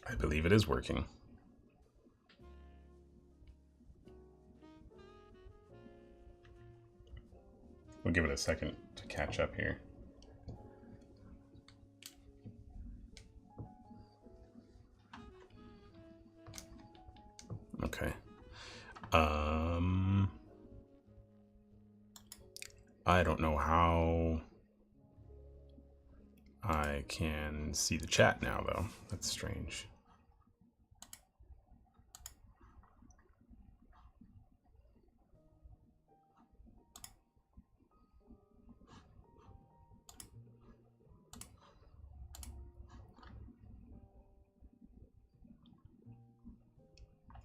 I believe it is working. We'll give it a second to catch up here. Okay. I don't know how I can see the chat now, though. That's strange.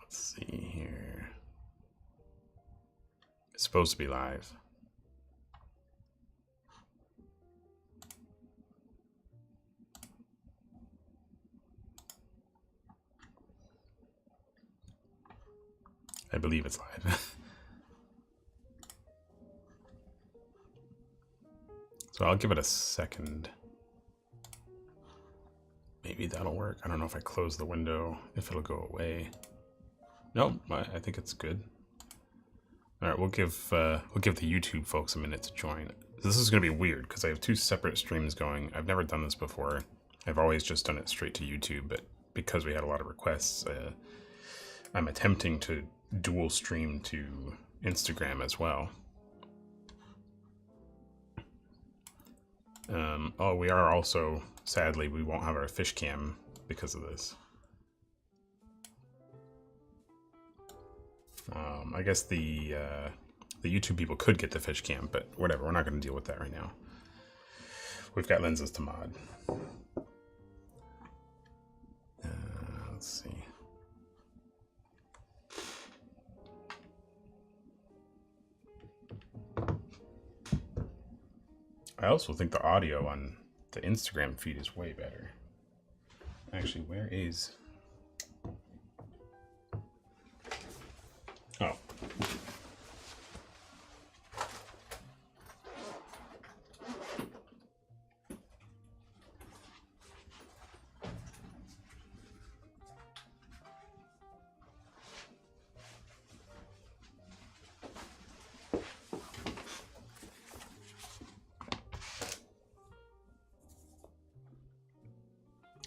Let's see here. It's supposed to be live. I believe it's live. So I'll give it a second. Maybe that'll work. I don't know if I close the window, if it'll go away. Nope, I think it's good. All right, we'll give the YouTube folks a minute to join. This is going to be weird because I have two separate streams going. I've never done this before. I've always just done it straight to YouTube, but because we had a lot of requests, I'm attempting to dual stream to Instagram as well. Oh, we are also, sadly, we won't have our fish cam because of this. I guess the YouTube people could get the fish cam, but whatever, we're not going to deal with that right now. We've got lenses to mod. Let's see. I also think the audio on the Instagram feed is way better. Actually, where is... Oh.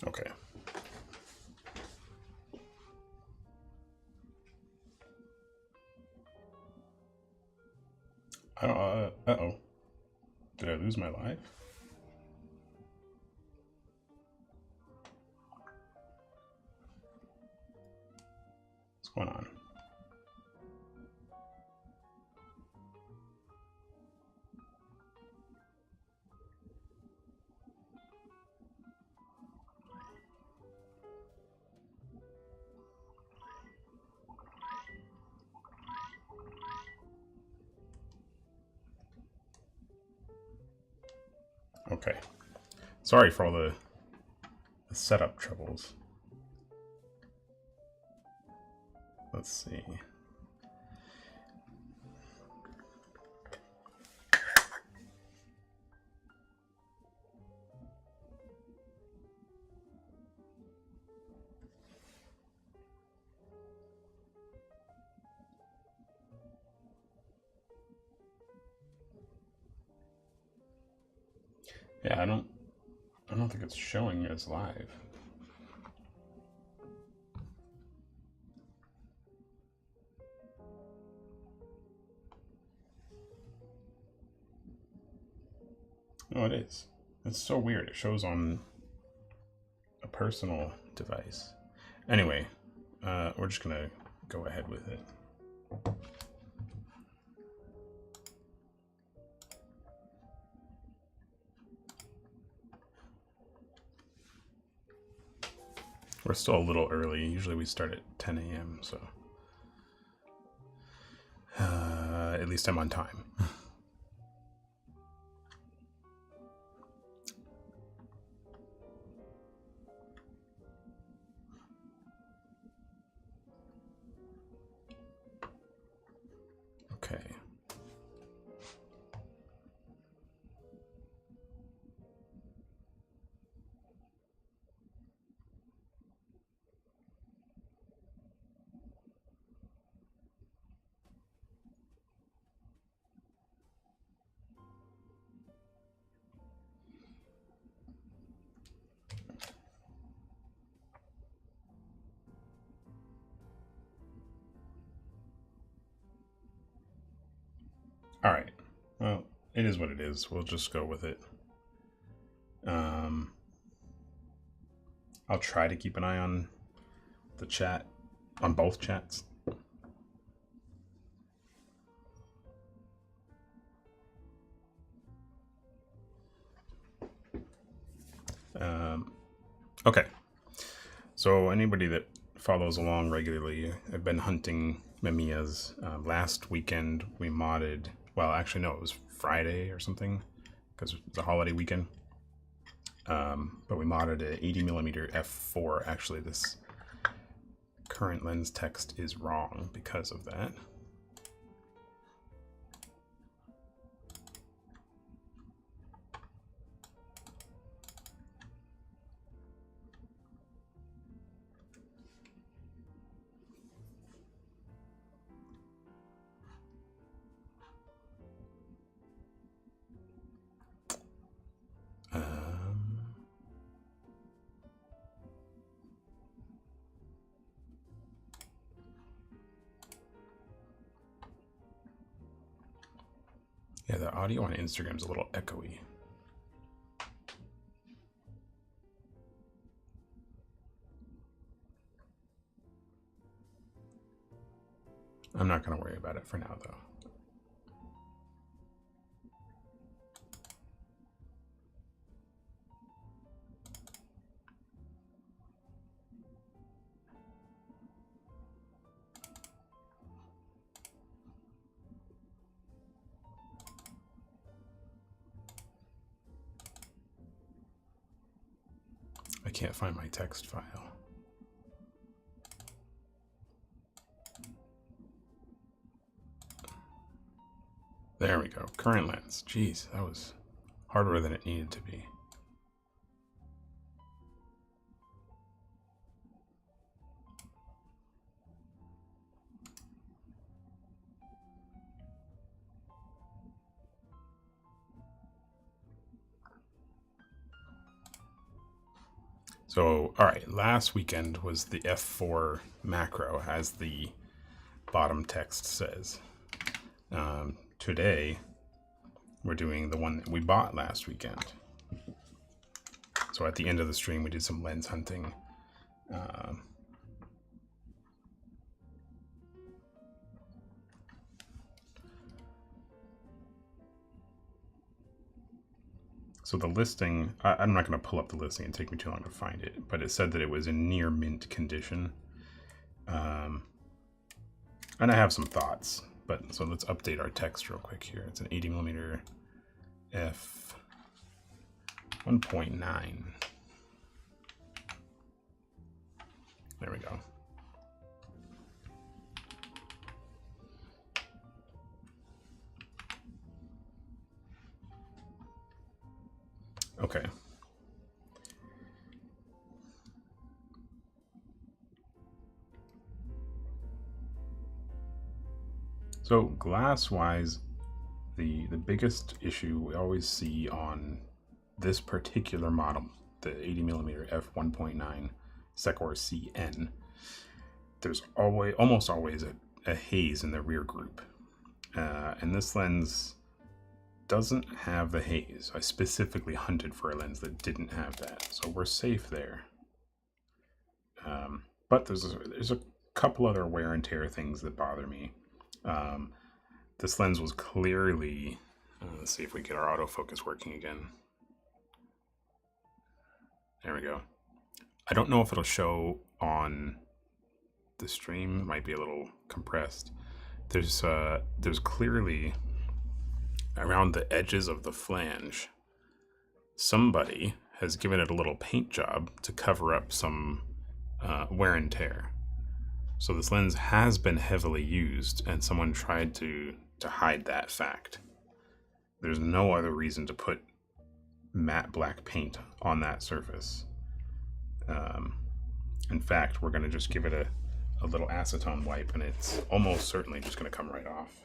Okay. I don't, uh-oh. Did I lose my live? What's going on? Okay. Sorry for all the setup troubles. Let's see. Yeah, I don't think it's showing as live. No, it is. It's so weird. It shows on a personal device. Anyway, we're just gonna go ahead with it. We're still a little early. Usually we start at 10 a.m., so at least I'm on time. Okay. it is what it is. We'll just go with it. I'll try to keep an eye on the chat, on both chats. Okay, so anybody that follows along regularly, I've been hunting Mamiya's. Last weekend we modded, well actually no, it was Friday or something, because it's a holiday weekend. But we modded an 80mm f4. Actually, this current lens text is wrong because of that. Yeah, the audio on Instagram is a little echoey. I'm not going to worry about it for now, though. I can't find my text file. There we go. Current lens. Jeez, that was harder than it needed to be. So, all right, last weekend was the f4 macro, as the bottom text says. Today, we're doing the one that we bought last weekend. So at the end of the stream, we did some lens hunting. So the listing, I'm not going to pull up the listing, it'd take me too long to find it, but it said that it was in near mint condition. And I have some thoughts, but so let's update our text real quick here. It's an 80mm f 1.9. There we go. Okay. So glass-wise, the biggest issue we always see on this particular model, the 80mm f1.9 Sekor CN, there's almost always a haze in the rear group. And this lens doesn't have the haze. I specifically hunted for a lens that didn't have that, so we're safe there. But there's a couple other wear and tear things that bother me. This lens was clearly, let's see if we get our autofocus working again. There we go. I don't know if it'll show on the stream. It might be a little compressed. There's clearly around the edges of the flange, somebody has given it a little paint job to cover up some wear and tear. So this lens has been heavily used, and someone tried to hide that fact. There's no other reason to put matte black paint on that surface. In fact, we're going to just give it a little acetone wipe, and it's almost certainly just going to come right off.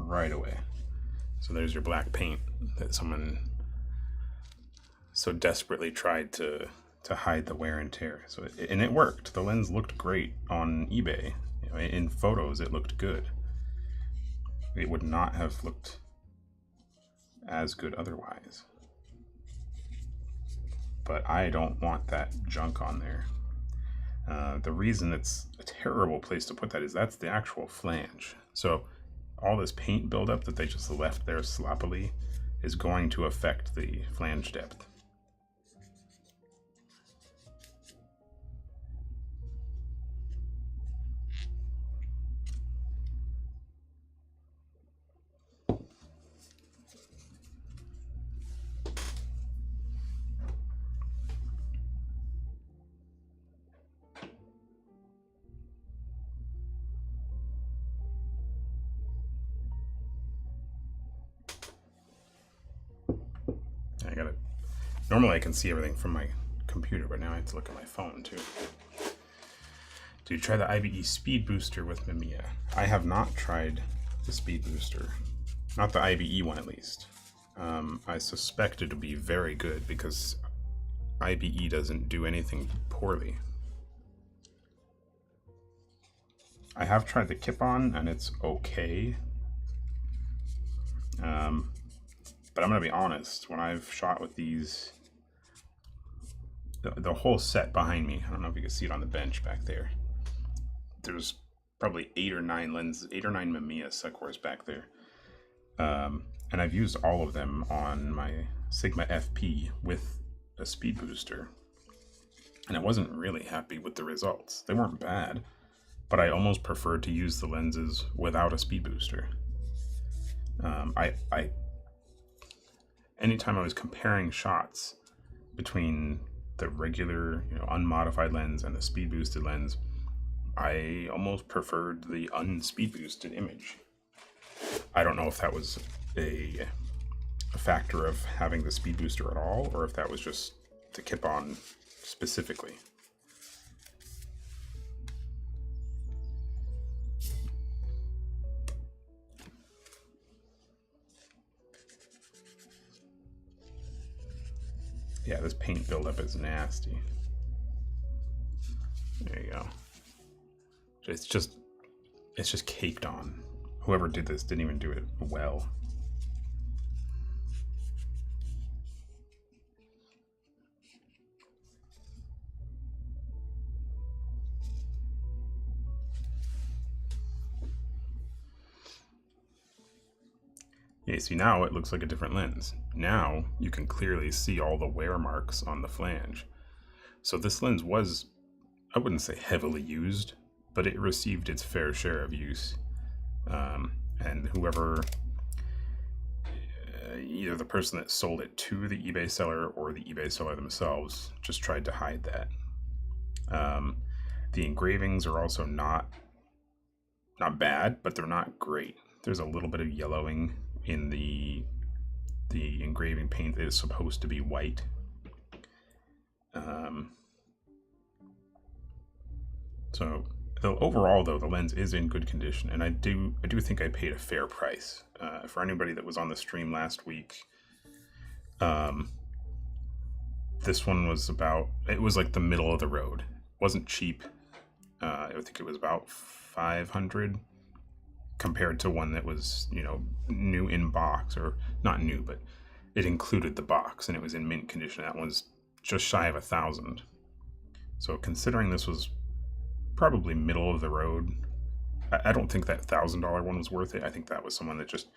right away. So there's your black paint that someone so desperately tried to hide the wear and tear. So and it worked. The lens looked great on eBay. You know, in photos, it looked good. It would not have looked as good otherwise. But I don't want that junk on there. The reason it's a terrible place to put that is that's the actual flange. So all this paint buildup that they just left there sloppily is going to affect the flange depth. I got it. Normally I can see everything from my computer, but now I have to look at my phone too. Did you try the IBE speed booster with Mamiya? I have not tried the speed booster. Not the IBE one, at least. I suspect it to be very good because IBE doesn't do anything poorly. I have tried the Kip-On and it's okay. But I'm gonna be honest, when I've shot with these, the whole set behind me, I don't know if you can see it on the bench back there. There's probably 8 or 9 lenses, 8 or 9 Mamiya Sekors back there. And I've used all of them on my Sigma FP with a speed booster. And I wasn't really happy with the results. They weren't bad, but I almost preferred to use the lenses without a speed booster. Anytime I was comparing shots between the regular, unmodified lens and the speed boosted lens, I almost preferred the unspeed boosted image. I don't know if that was a factor of having the speed booster at all, or if that was just the Kip-On specifically. Yeah, this paint buildup is nasty. There you go. It's just caked on. Whoever did this didn't even do it well. Yeah, see, now it looks like a different lens. Now you can clearly see all the wear marks on the flange. So this lens was, I wouldn't say heavily used, but it received its fair share of use. And whoever, either the person that sold it to the eBay seller or the eBay seller themselves, just tried to hide that. The engravings are also not bad, but they're not great. There's a little bit of yellowing in the engraving paint that is supposed to be white. So overall, though, the lens is in good condition, and I do think I paid a fair price. For anybody that was on the stream last week, this one was it was like the middle of the road. It wasn't cheap. I think it was about $500 compared to one that was, new in box, or not new, but it included the box and it was in mint condition. That one's just shy of $1,000. So considering this was probably middle of the road, I don't think that $1,000 one was worth it. I think that was someone that just,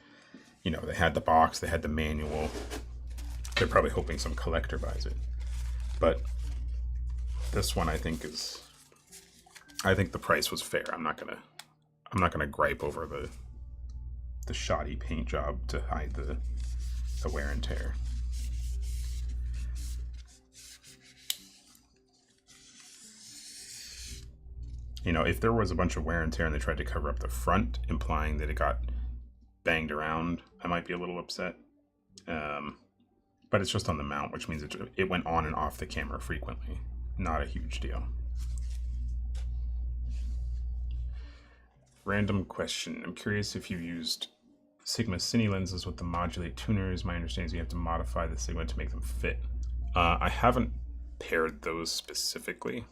they had the box, they had the manual. They're probably hoping some collector buys it. But this one, I think the price was fair. I'm not gonna gripe over the shoddy paint job to hide the wear and tear. If there was a bunch of wear and tear and they tried to cover up the front, implying that it got banged around, I might be a little upset. But it's just on the mount, which means it went on and off the camera frequently. Not a huge deal. Random question. I'm curious if you used Sigma Cine lenses with the modulate tuners. My understanding is you have to modify the Sigma to make them fit. I haven't paired those specifically.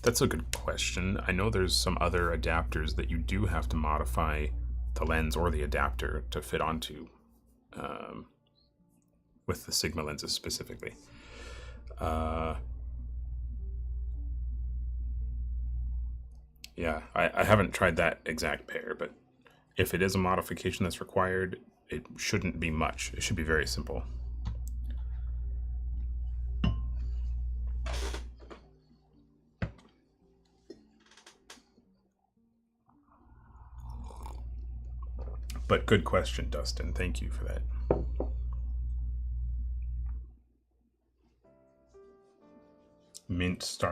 That's a good question. I know there's some other adapters that you do have to modify the lens or the adapter to fit onto with the Sigma lenses specifically. Yeah, I haven't tried that exact pair, but if it is a modification that's required, it shouldn't be much. It should be very simple. But good question, Dustin. Thank you for that. Mint **** said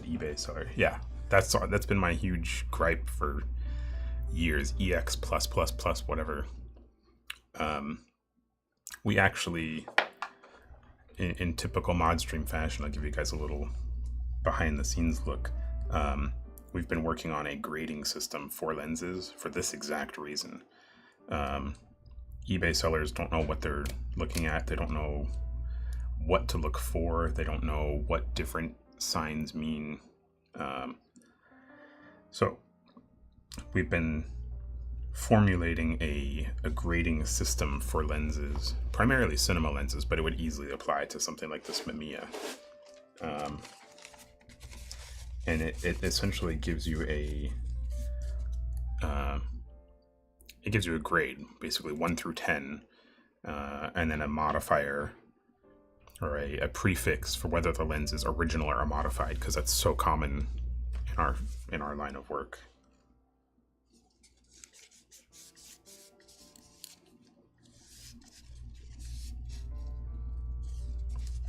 eBay seller. Yeah, that's been my huge gripe for years. EX +++ whatever. We actually, in typical Mod-Stream fashion, I'll give you guys a little behind the scenes look. We've been working on a grading system for lenses for this exact reason. eBay sellers don't know what they're looking at. They don't know what to look for. They don't know what different signs mean. So we've been formulating a grading system for lenses, primarily cinema lenses, but it would easily apply to something like this Mamiya. And it essentially gives you a grade, basically 1 through 10, and then a modifier or a prefix for whether the lens is original or modified, because that's so common in our line of work.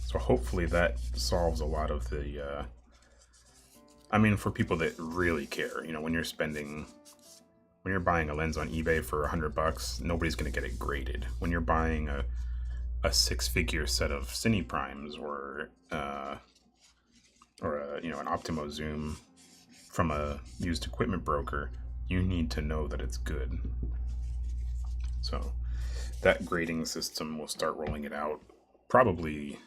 So hopefully that solves a lot of the, for people that really care, when you're buying a lens on eBay for $100, nobody's going to get it graded. When you're buying a 6-figure set of Cine Primes or an Optimo Zoom from a used equipment broker, you need to know that it's good. So that grading system, we'll start rolling it out probably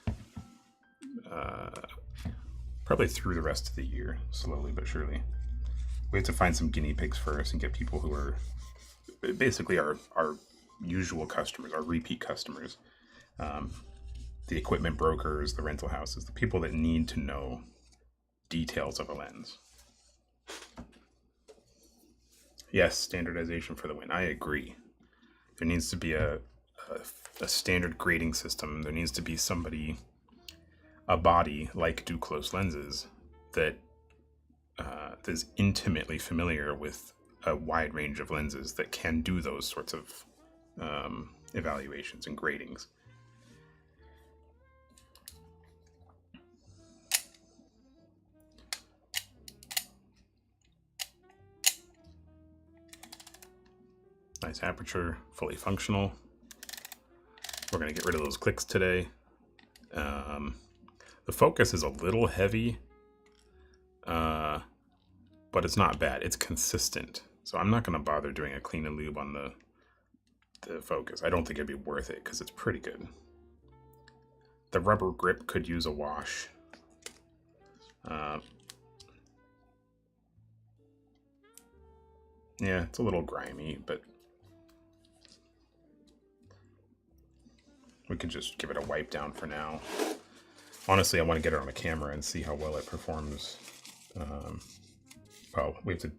through the rest of the year, slowly but surely. We have to find some guinea pigs first and get people who are basically our usual customers, our repeat customers, the equipment brokers, the rental houses, the people that need to know details of a lens. Yes, standardization for the win. I agree. There needs to be a standard grading system. There needs to be a body like Duclos lenses that is intimately familiar with a wide range of lenses that can do those sorts of evaluations and gradings. Nice aperture, fully functional. We're going to get rid of those clicks today. The focus is a little heavy, but it's not bad. It's consistent. So I'm not going to bother doing a clean and lube on the focus. I don't think it'd be worth it because it's pretty good. The rubber grip could use a wash. Yeah, it's a little grimy, but we could just give it a wipe down for now. Honestly, I want to get it on a camera and see how well it performs. Well, we have to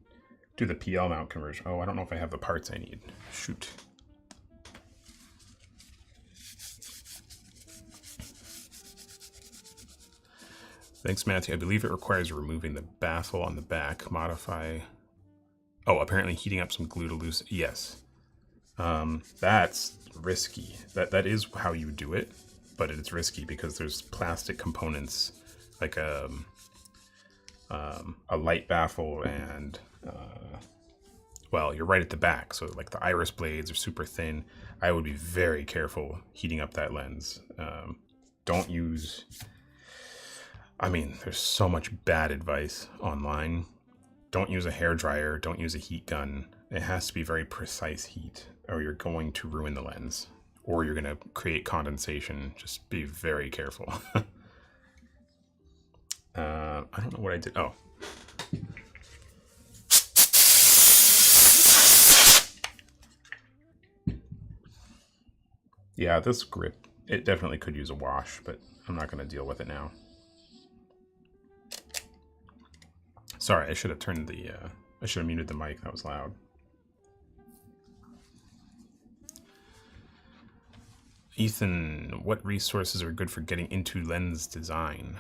do the PL mount conversion. Oh, I don't know if I have the parts I need. Shoot. Thanks, Matthew. I believe it requires removing the baffle on the back. Modify. Oh, apparently heating up some glue to loosen. Yes. That's risky. That is how you do it, but it's risky because there's plastic components like a light baffle and well, you're right at the back, so like the iris blades are super thin. I would be very careful heating up that lens. Don't use, there's so much bad advice online don't use a hairdryer, don't use a heat gun. It has to be very precise heat, or you're going to ruin the lens, or you're going to create condensation. Just be very careful. I don't know what I did. Oh. Yeah, this grip, it definitely could use a wash, but I'm not going to deal with it now. Sorry, I should have turned the, I should have muted the mic. That was loud. Ethan, what resources are good for getting into lens design?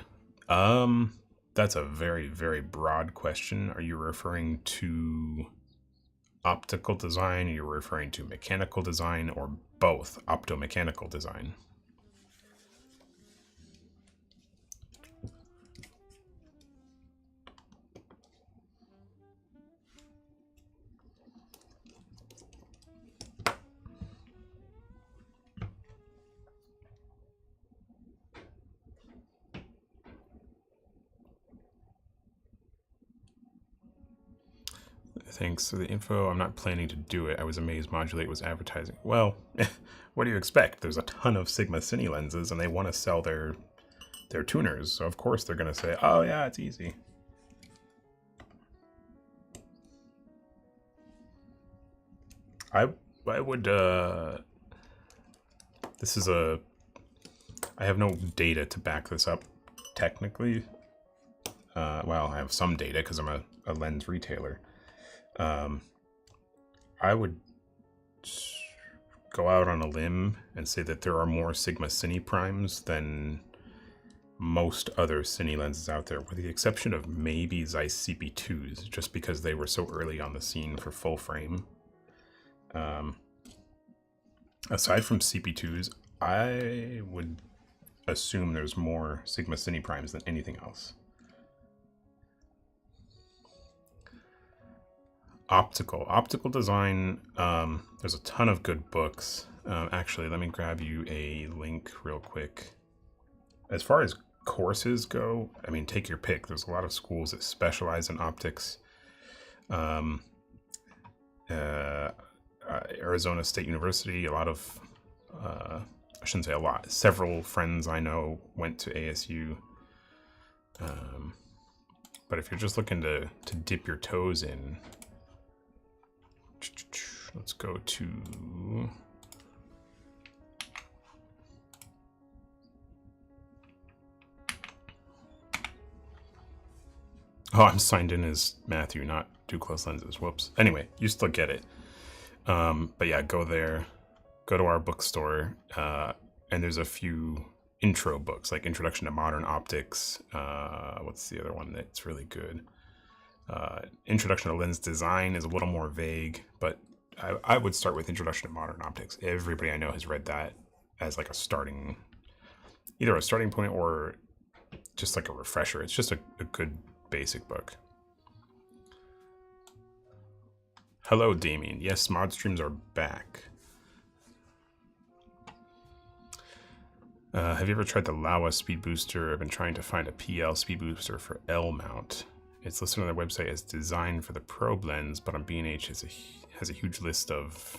That's a very, very broad question. Are you referring to optical design? Are you referring to mechanical design, or both? Optomechanical design? Thanks for the info. I'm not planning to do it. I was amazed Modulate was advertising. Well, what do you expect? There's a ton of Sigma Cine lenses, and they want to sell their tuners. So of course they're going to say, "Oh yeah, it's easy." I would. This is a. I have no data to back this up, technically. Well, I have some data because I'm a lens retailer. I would go out on a limb and say that there are more Sigma Cine primes than most other Cine lenses out there, with the exception of maybe Zeiss CP2s, just because they were so early on the scene for full frame. Aside from CP2s, I would assume there's more Sigma Cine primes than anything else. Optical design, there's a ton of good books. Actually, let me grab you a link real quick. As far as courses go, I mean, take your pick. There's a lot of schools that specialize in optics. Arizona State University, a lot of, I shouldn't say a lot, several friends I know went to ASU. But if you're just looking to dip your toes in, let's go to... Oh, I'm signed in as Matthew, not Duclos Lenses. Whoops. Anyway, you still get it. But yeah, go there. Go to our bookstore. And there's a few intro books, like Introduction to Modern Optics. What's the other one that's really good? Introduction to Lens Design is a little more vague, but I would start with Introduction to Modern Optics. Everybody I know has read that as like a starting, either a starting point or just like a refresher. It's just a good basic book. Hello, Damien. Yes, mod streams are back. Have you ever tried the Laowa speed booster? I've been trying to find a PL speed booster for L mount. It's listed on their website as designed for the probe lens, but on B&H has a huge list of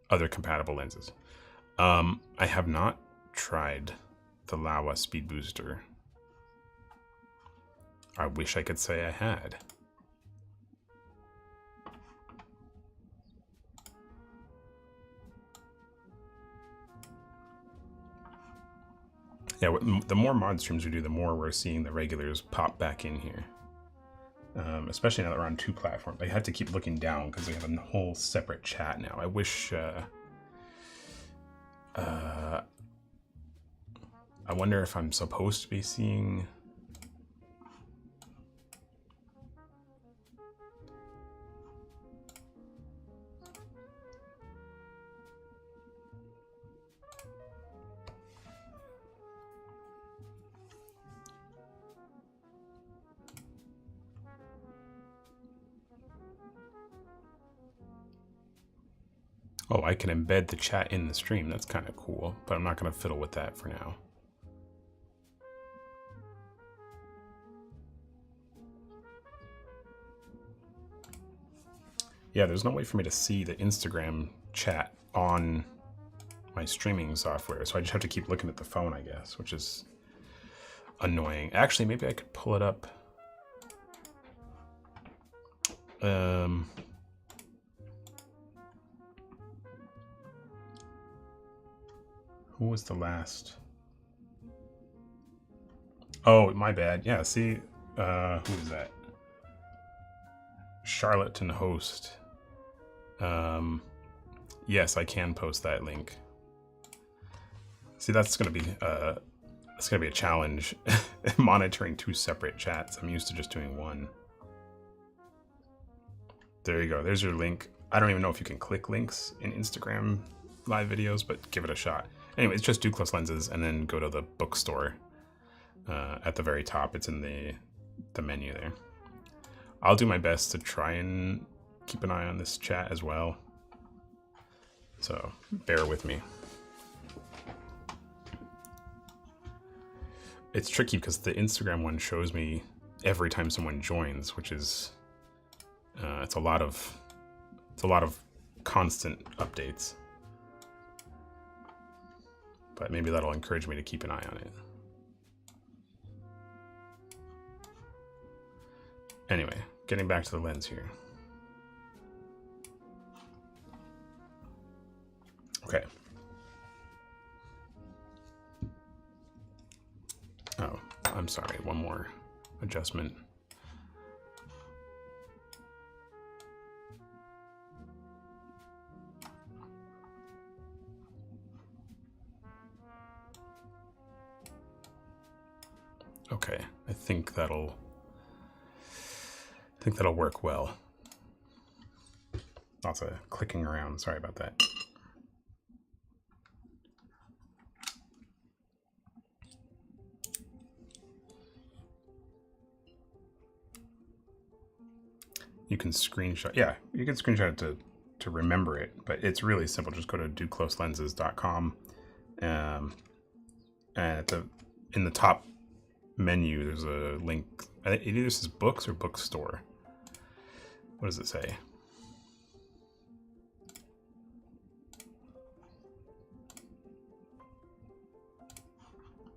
other compatible lenses. I have not tried the Laowa speed booster. I wish I could say I had. Yeah, the more mod streams we do, the more we're seeing the regulars pop back in here. Especially now that we're on 2 platforms. I had to keep looking down because we have a whole separate chat now. I wish... I wonder if I'm supposed to be seeing... Oh, I can embed the chat in the stream. That's kind of cool, but I'm not going to fiddle with that for now. Yeah, there's no way for me to see the Instagram chat on my streaming software, so I just have to keep looking at the phone, I guess, which is annoying. Actually, maybe I could pull it up. Who was the last? Oh, my bad. Yeah, see, who is that? Charlatan Host. Yes, I can post that link. See, that's gonna be a challenge. Monitoring 2 separate chats. I'm used to just doing one. There you go. There's your link. I don't even know if you can click links in Instagram live videos, but give it a shot. Anyway, it's just Duclos lenses, and then go to the bookstore at the very top. It's in the menu there. I'll do my best to try and keep an eye on this chat as well. So bear with me. It's tricky because the Instagram one shows me every time someone joins, which is it's a lot of constant updates. But maybe that'll encourage me to keep an eye on it. Anyway, getting back to the lens here. Okay. Oh, I'm sorry, one more adjustment. Okay, I think that'll work well. Lots of clicking around, sorry about that. You can screenshot, yeah, you can screenshot it to remember it, but it's really simple. Just go to ducloslenses.com, and in the top menu, there's a link. It either says books or bookstore. What does it say?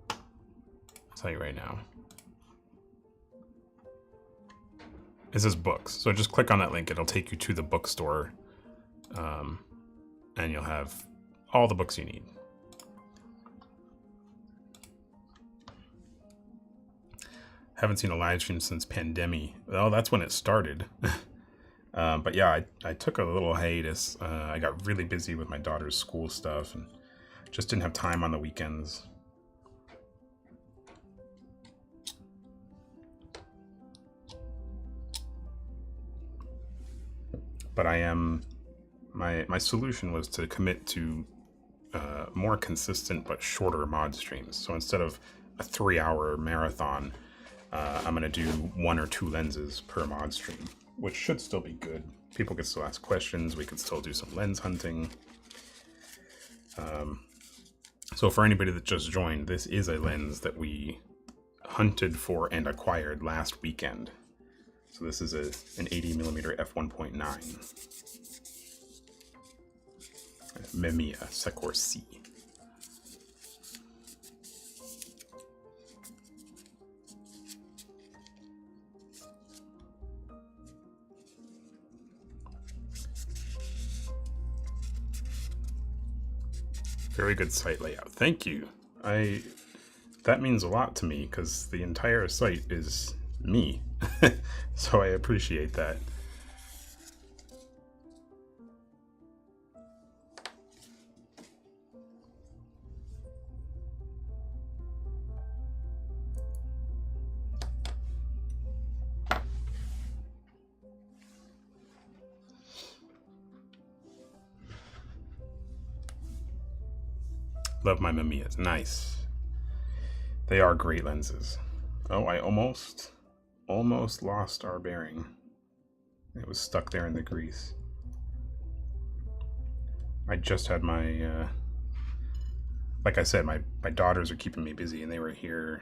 I'll tell you right now. It says books. So just click on that link. It'll take you to the bookstore, and you'll have all the books you need. Haven't seen a live stream since pandemic. Well, that's when it started. But yeah, I took a little hiatus. I got really busy with my daughter's school stuff and just didn't have time on the weekends. But I am, my solution was to commit to more consistent but shorter mod streams. So instead of a 3-hour marathon, I'm going to do 1 or 2 lenses per mod stream, which should still be good. People can still ask questions. We can still do some lens hunting. So for anybody that just joined, this is a lens that we hunted for and acquired last weekend. So this is an 80mm f1.9 Mamiya Sekor C. Very good site layout. Thank you. That means a lot to me because the entire site is me. So I appreciate that. Love my Mamiyas. Nice. They are great lenses. Oh, I almost lost our bearing. It was stuck there in the grease. I just had my, like I said, my daughters are keeping me busy, and they were here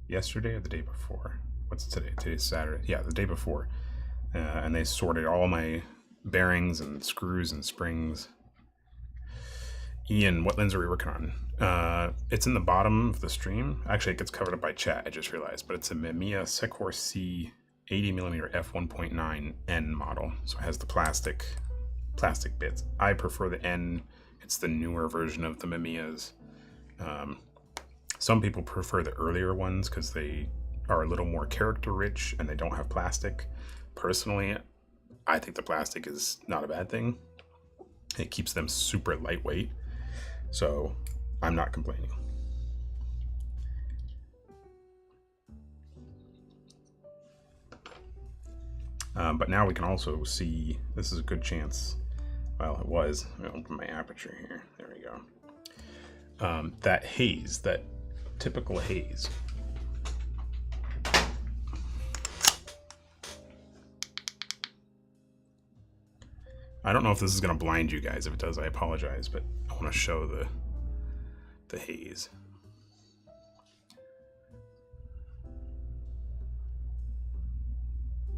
yesterday or the day before. What's today? Today's Saturday. Yeah, the day before. and they sorted all my bearings and screws and springs. Ian, what lens are we working on? It's in the bottom of the stream. Actually, it gets covered up by chat, I just realized, but it's a Mamiya Sekor C 80mm f1.9 N model. So it has the plastic bits. I prefer the N. It's the newer version of the Mamiyas. Some people prefer the earlier ones because they are a little more character rich and they don't have plastic. Personally, I think the plastic is not a bad thing. It keeps them super lightweight. So I'm not complaining. But now we can also see, this is a good chance. Well, it was. I'll open my aperture here. There we go. That haze, that typical haze. I don't know if this is going to blind you guys. If it does, I apologize, but I want to show the haze.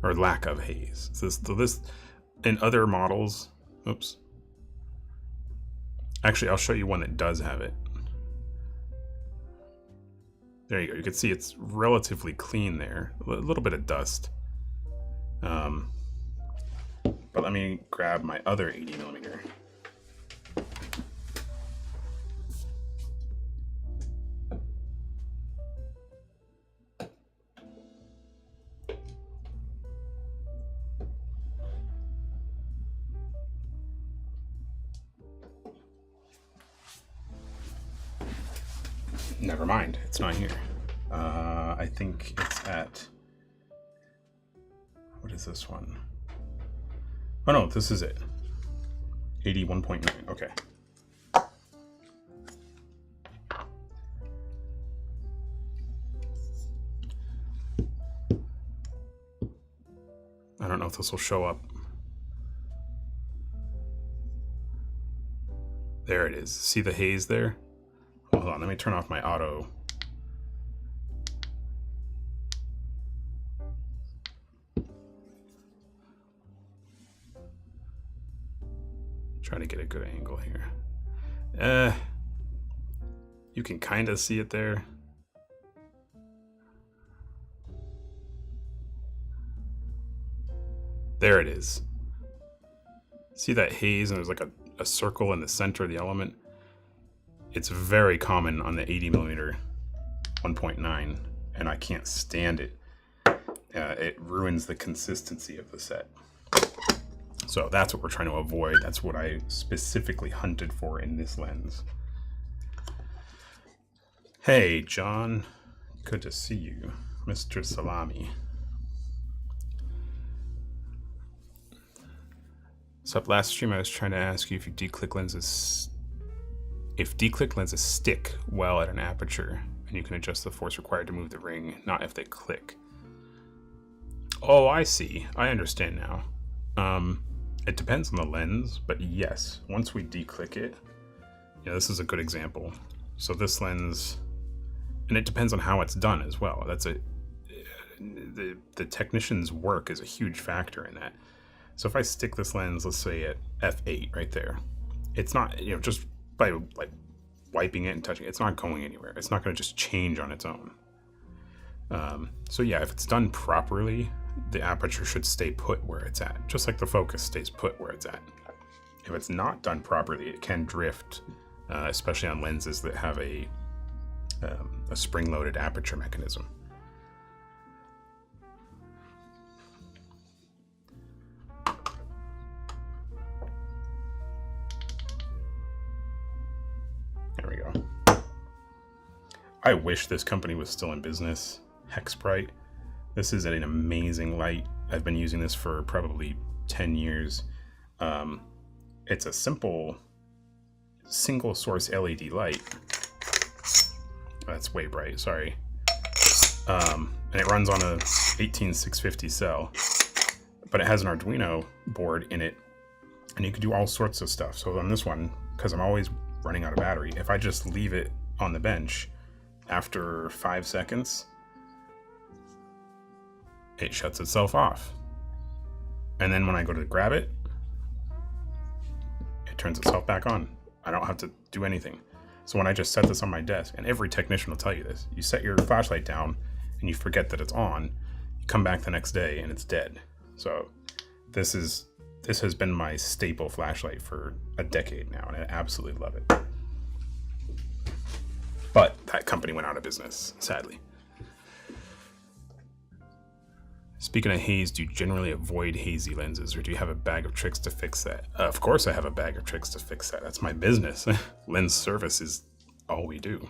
Or lack of haze. So this in other models, oops. Actually, I'll show you one that does have it. There you go. You can see it's relatively clean there. A little bit of dust. But let me grab my other 80mm. Never mind, it's not here. I think it's at, what is this one? Oh no, this is it. 81.9, okay. I don't know if this will show up. There it is. See the haze there? Hold on, let me turn off my auto. Trying to get a good angle here. You can kind of see it there. There it is. See that haze, and there's like a circle in the center of the element? It's very common on the 80mm 1.9, and I can't stand it. It ruins the consistency of the set. So that's what we're trying to avoid. That's what I specifically hunted for in this lens. Hey, John. Good to see you, Mr. Salami. So last stream I was trying to ask you if declick lenses stick well at an aperture, and you can adjust the force required to move the ring, not if they click. Oh, I see. I understand now. It depends on the lens, but yes, once we declick it, yeah, this is a good example. So this lens, and it depends on how it's done as well. That's the technician's work is a huge factor in that. So if I stick this lens, let's say at f8 right there, it's not, just by like wiping it and touching it, it's not going anywhere. It's not going to just change on its own. So yeah, if it's done properly, the aperture should stay put where it's at, just like the focus stays put where it's at. If it's not done properly, it can drift, especially on lenses that have a spring-loaded aperture mechanism. There we go. I wish this company was still in business. Hexprite. This is an amazing light. I've been using this for probably 10 years. It's a simple single source LED light. That's way bright, sorry. And it runs on a 18650 cell, but it has an Arduino board in it, and you can do all sorts of stuff. So on this one, because I'm always running out of battery, if I just leave it on the bench, after 5 seconds, it shuts itself off. And then when I go to grab it, it turns itself back on. I don't have to do anything. So when I just set this on my desk, and every technician will tell you this, you set your flashlight down and you forget that it's on, you come back the next day and it's dead. So this has been my staple flashlight for a decade now, and I absolutely love it. But that company went out of business, sadly. Speaking of haze, do you generally avoid hazy lenses, or do you have a bag of tricks to fix that? Of course I have a bag of tricks to fix that. That's my business. Lens service is all we do.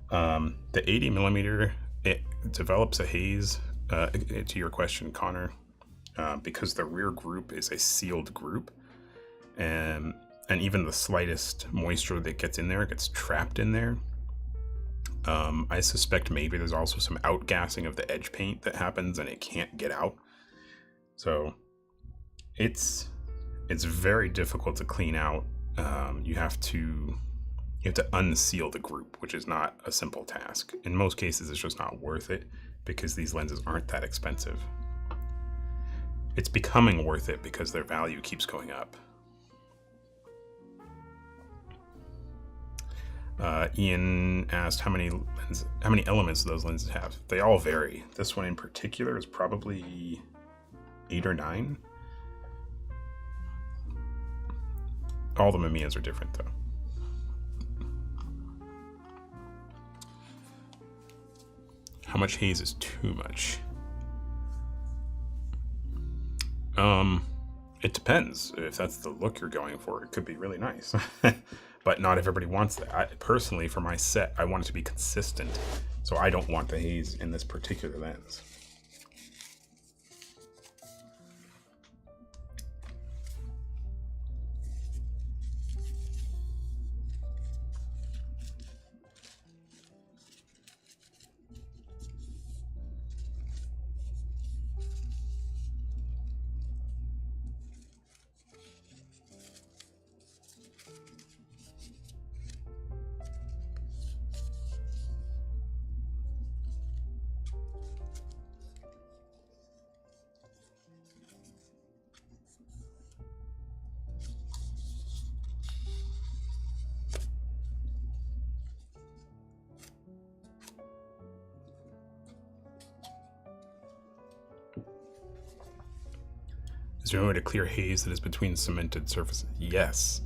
The 80mm, it develops a haze, to your question, Connor, because the rear group is a sealed group, and even the slightest moisture that gets in there gets trapped in there. I suspect maybe there's also some outgassing of the edge paint that happens and it can't get out. So it's very difficult to clean out. You have to unseal the group, which is not a simple task. In most cases, it's just not worth it because these lenses aren't that expensive. It's becoming worth it because their value keeps going up. Ian asked how many elements do those lenses have. They all vary. This one in particular is probably 8 or 9. All the Mamiyas are different though. How much haze is too much? It depends. If that's the look you're going for, it could be really nice. But not everybody wants that. Personally, for my set, I want it to be consistent. So I don't want the haze in this particular lens. Is there a way to clear haze that is between cemented surfaces? Yes,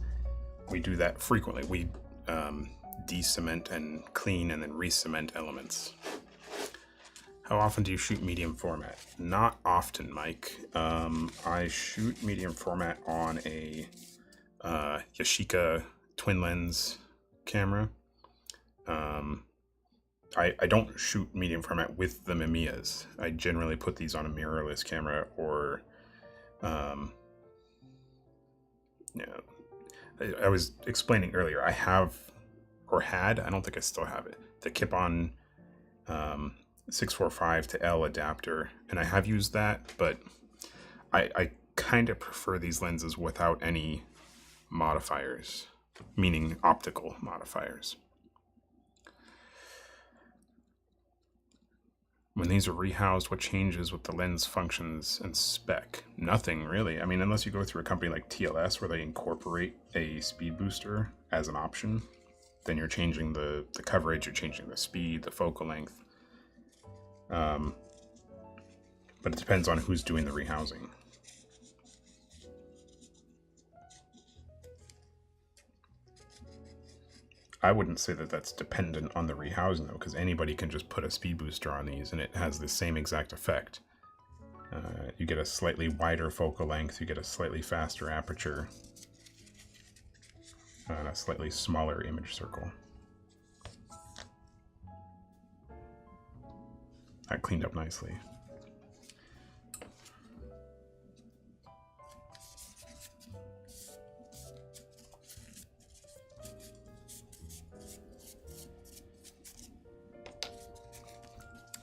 we do that frequently. We de-cement and clean and then re-cement elements. How often do you shoot medium format? Not often, Mike. I shoot medium format on a Yashica twin lens camera. I don't shoot medium format with the Mamiyas. I generally put these on a mirrorless camera or I was explaining earlier, I have, or had, I don't think I still have it, the Kip-On 645 to L adapter, and I have used that, but I kind of prefer these lenses without any modifiers, meaning optical modifiers. When these are rehoused, what changes with the lens functions and spec? Nothing really. I mean, unless you go through a company like TLS where they incorporate a speed booster as an option, then you're changing the coverage, you're changing the speed, the focal length. But it depends on who's doing the rehousing. I wouldn't say that that's dependent on the rehousing though, because anybody can just put a speed booster on these and it has the same exact effect. You get a slightly wider focal length, you get a slightly faster aperture, and a slightly smaller image circle. That cleaned up nicely.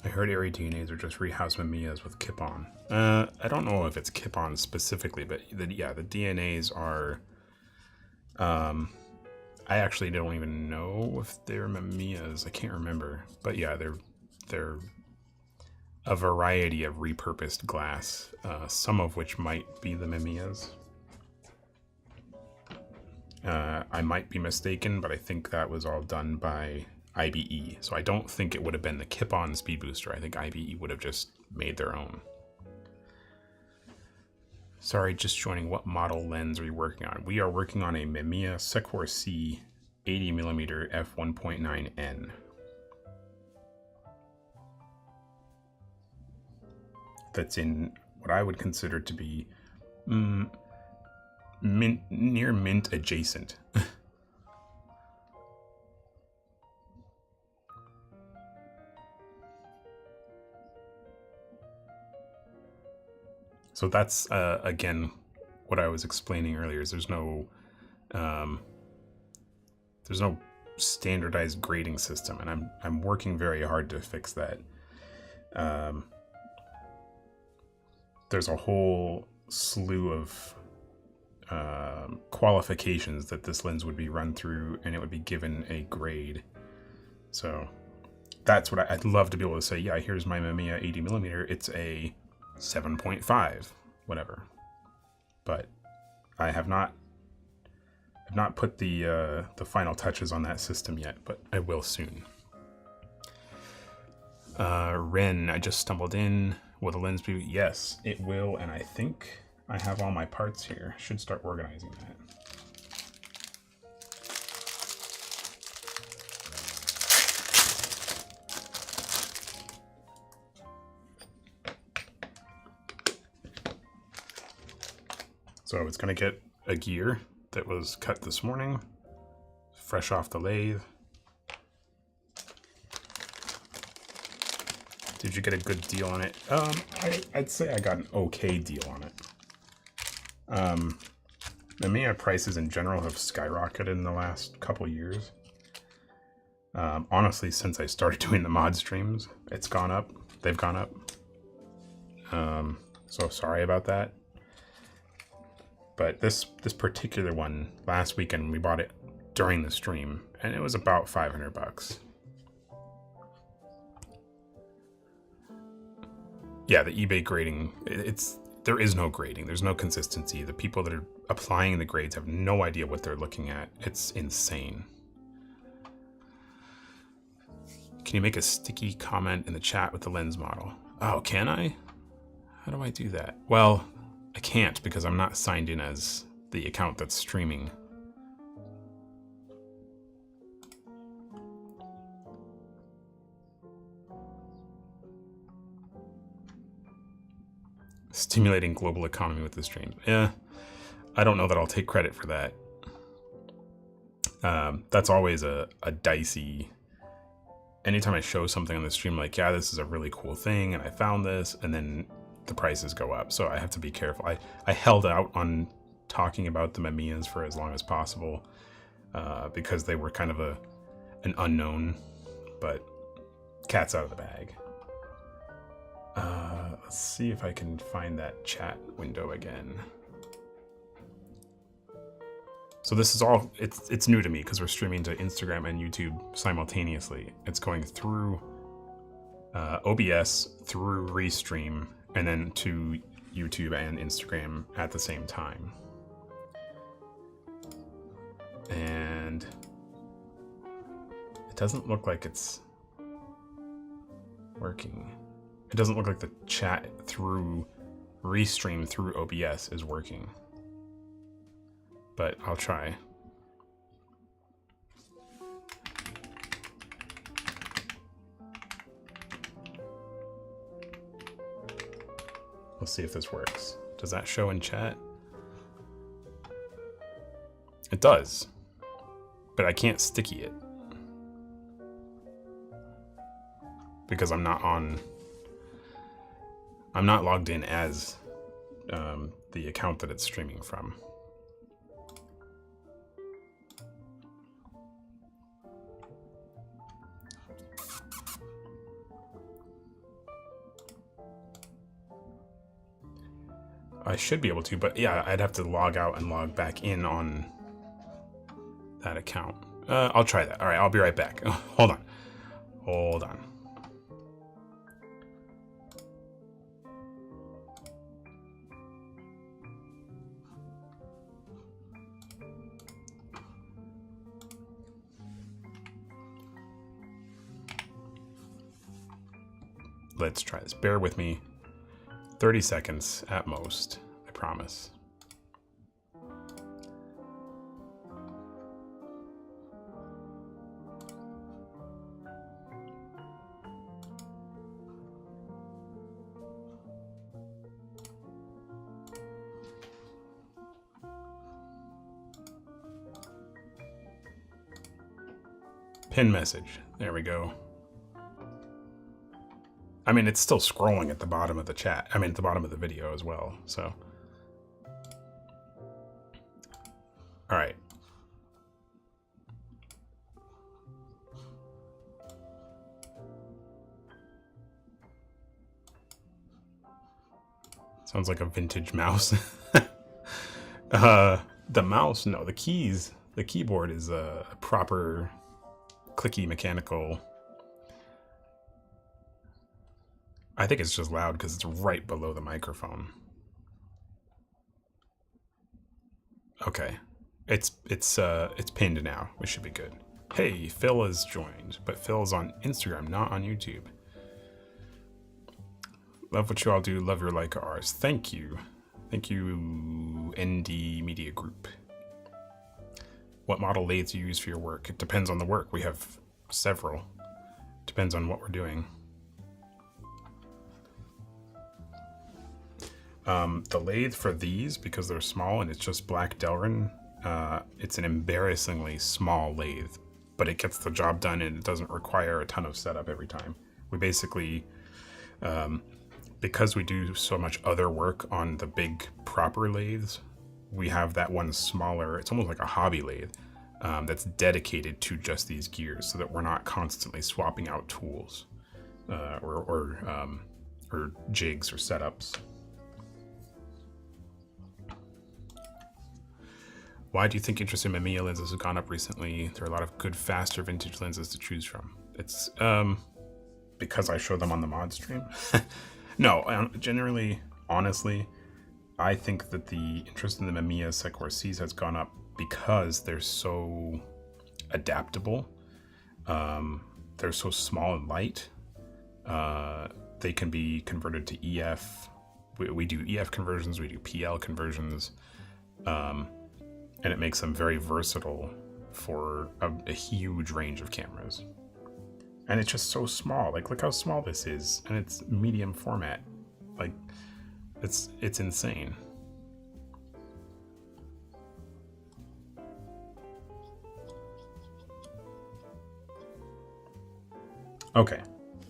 I heard Airy DNAs are just rehoused Mamiyas with Kip-On. I don't know if it's Kip-On specifically, but yeah, the DNAs are... I actually don't even know if they're Mamiyas. I can't remember. But yeah, they're a variety of repurposed glass, some of which might be the Mamiya's. I might be mistaken, but I think that was all done by IBE. So I don't think it would have been the Kip-On speed booster. I think IBE would have just made their own. Sorry, just joining. What model lens are you working on? We are working on a Mamiya Sekor C 80mm f1.9N. That's in what I would consider to be near mint adjacent. So that's again what I was explaining earlier. Is there's no standardized grading system, and I'm working very hard to fix that. There's a whole slew of qualifications that this lens would be run through, and it would be given a grade. So that's what I'd love to be able to say. Yeah, here's my Mamiya 80mm. It's a 7.5, whatever. But I have not put the final touches on that system yet, but I will soon. Ren, I just stumbled in. Will the lens be? Yes, it will, and I think I have all my parts here. Should start organizing that. So it's going to get a gear that was cut this morning, fresh off the lathe. Did you get a good deal on it? I'd say I got an okay deal on it. Mamiya prices in general have skyrocketed in the last couple years. Honestly, since I started doing the mod streams, it's gone up. They've gone up. So sorry about that. But this particular one, last weekend we bought it during the stream, and it was about $500. Yeah, the eBay grading, there is no grading. There's no consistency. The people that are applying the grades have no idea what they're looking at. It's insane. Can you make a sticky comment in the chat with the lens model? Oh, can I? How do I do that? Well, I can't because I'm not signed in as the account that's streaming. Stimulating global economy with the streams. Yeah, I don't know that I'll take credit for that. That's always a dicey... Anytime I show something on the stream, like, yeah, this is a really cool thing, and I found this, and then the prices go up. So I have to be careful. I held out on talking about the Mamiyas for as long as possible because they were kind of an unknown, but cat's out of the bag. Let's see if I can find that chat window again. So this is all, it's new to me because we're streaming to Instagram and YouTube simultaneously. It's going through OBS, through Restream, and then to YouTube and Instagram at the same time. And it doesn't look like it's working. It doesn't look like the chat through Restream through OBS is working. But I'll try. We'll see if this works. Does that show in chat? It does. But I can't sticky it. Because I'm not logged in as the account that it's streaming from. I should be able to, but yeah, I'd have to log out and log back in on that account. I'll try that. All right, I'll be right back. Hold on. Hold on. let's try this. Bear with me. 30 seconds at most, I promise. Pin message. There we go. I mean, it's still scrolling at the bottom of the chat. I mean, at the bottom of the video as well, so. All right. Sounds like a vintage mouse. The mouse, no, the keys, the keyboard is a proper clicky mechanical. I think it's just loud because it's right below the microphone. Okay, it's pinned now. We should be good. Hey, Phil has joined, but Phil's on Instagram, not on YouTube. Love what you all do. Love your Leica Rs. Thank you. Thank you, ND Media Group. What model lathes you use for your work? It depends on the work. We have several. Depends on what we're doing. The lathe for these, because they're small and it's just black Delrin, it's an embarrassingly small lathe, but it gets the job done and it doesn't require a ton of setup every time. We basically, because we do so much other work on the big proper lathes, we have that one smaller, it's almost like a hobby lathe, that's dedicated to just these gears so that we're not constantly swapping out tools or jigs or setups. Why do you think interest in Mamiya lenses has gone up recently? There are a lot of good, faster vintage lenses to choose from. It's because I show them on the Mod-Stream. No, generally, honestly, I think that the interest in the Mamiya Sekor Cs has gone up because they're so adaptable. They're so small and light. They can be converted to EF. We do EF conversions, we do PL conversions. And it makes them very versatile for a huge range of cameras. And it's just so small. Like, look how small this is, and it's medium format. Like, it's insane. Okay,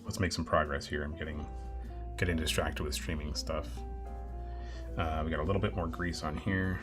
let's make some progress here. I'm getting distracted with streaming stuff. We got a little bit more grease on here.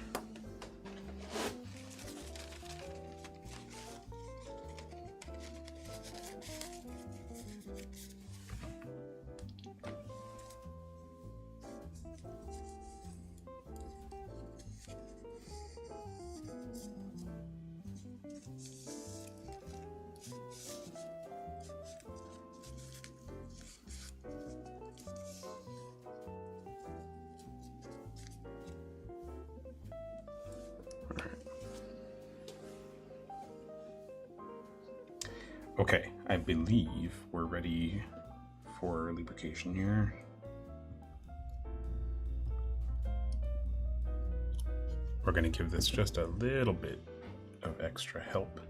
Okay, I believe we're ready for lubrication here. We're going to give this just a little bit of extra help.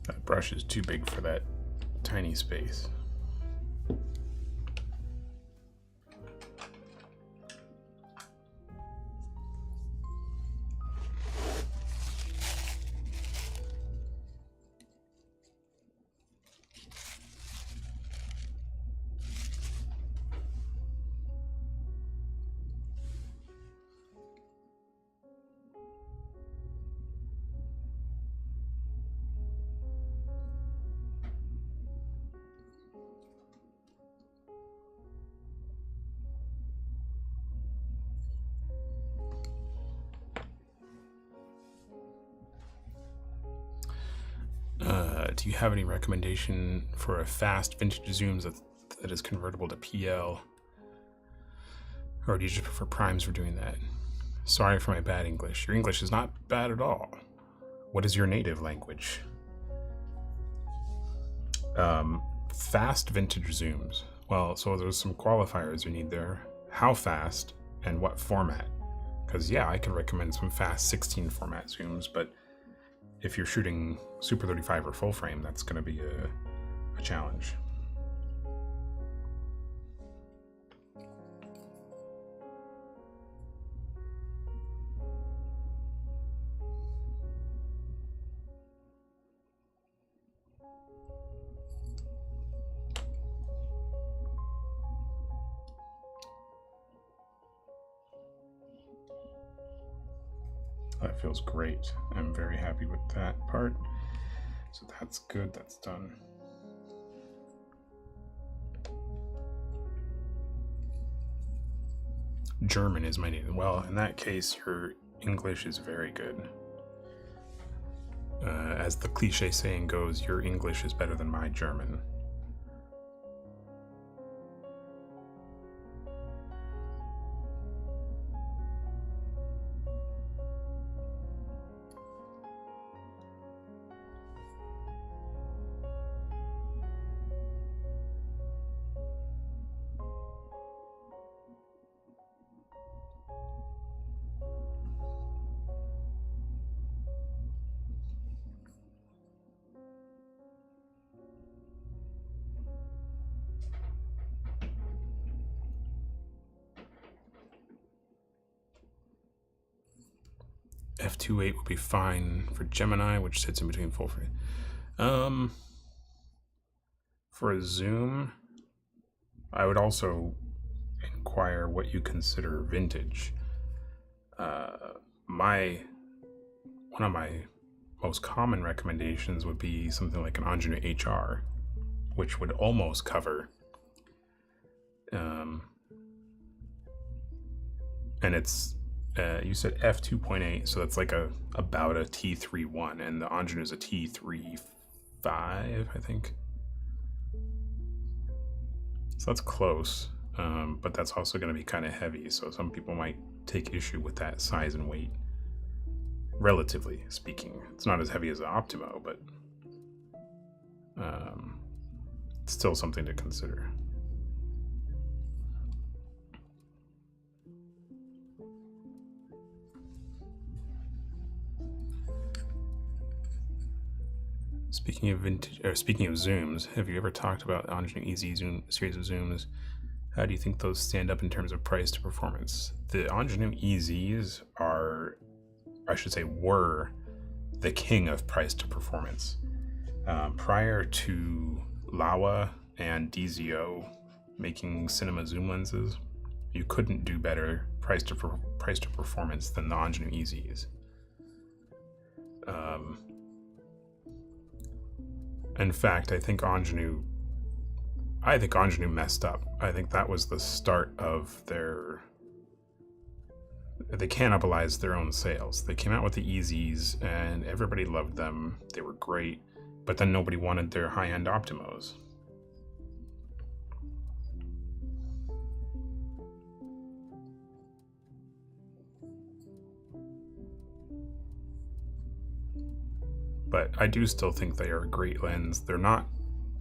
That brush is too big for that tiny space. Do you have any recommendation for a fast vintage zooms that is convertible to PL? Or do you just prefer primes for doing that? Sorry for my bad English. Your English is not bad at all. What is your native language? Fast vintage zooms. Well, so there's some qualifiers you need there. How fast and what format? Because yeah, I can recommend some fast 16 format zooms, but if you're shooting Super 35 or full frame, that's going to be a challenge. That feels great. I'm very happy with that part. So that's good, that's done. German is my native. Well, in that case, your English is very good. As the cliche saying goes, your English is better than my German. F2.8 will be fine for Gemini, which sits in between full frame. For a zoom, I would also inquire what you consider vintage. One of my most common recommendations would be something like an Ingenue HR, which would almost cover. And it's you said f2.8, so that's like about a T3.1, and the Ingenue is a T3.5, I think. So that's close, but that's also going to be kind of heavy, so some people might take issue with that size and weight. Relatively speaking, it's not as heavy as an Optimo, but it's still something to consider. Speaking of vintage, or speaking of zooms, have you ever talked about Ingenue EZ zoom series of zooms? How do you think those stand up in terms of price to performance? The Ingenue EZs are, I should say, were the king of price to performance. Prior to Laowa and DZO making cinema zoom lenses, you couldn't do better price to performance than the Ingenue EZs. In fact, I think Ingenue messed up. I think that was the start of they cannibalized their own sales. They came out with the EZs and everybody loved them. They were great, but then nobody wanted their high-end Optimos. But I do still think they are a great lens. They're not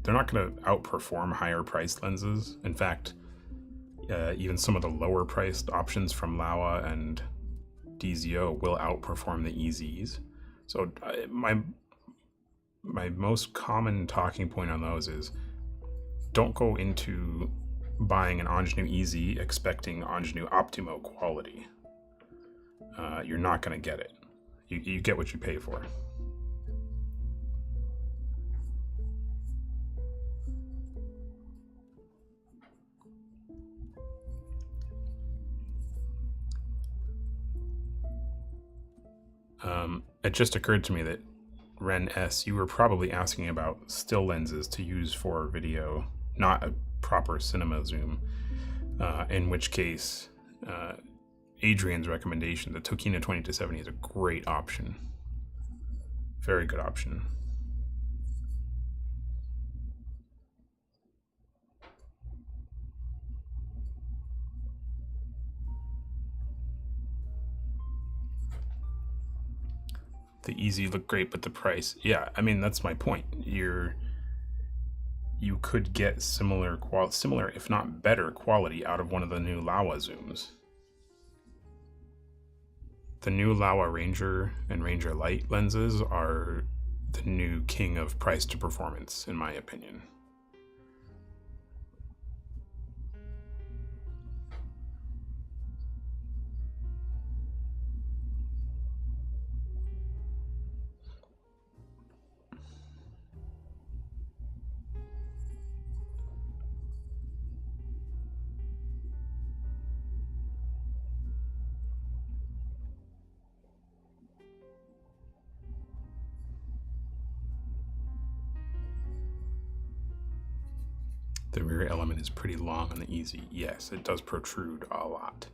going to outperform higher priced lenses. In fact, even some of the lower priced options from Laowa and DZO will outperform the EZs. So my most common talking point on those is, don't go into buying an Ingenue EZ expecting Ingenue Optimo quality. You're not going to get it. You get what you pay for. It just occurred to me that Ren S, you were probably asking about still lenses to use for video, not a proper cinema zoom. In which case, Adrian's recommendation, the Tokina 20-70, is a great option. Very good option. The easy look great, but the price. Yeah, I mean, that's my point. You could get similar, if not better quality out of one of the new Laowa zooms. The new Laowa Ranger and Ranger Light lenses are the new king of price to performance, in my opinion. The rear element is pretty long on the easy. Yes, it does protrude a lot.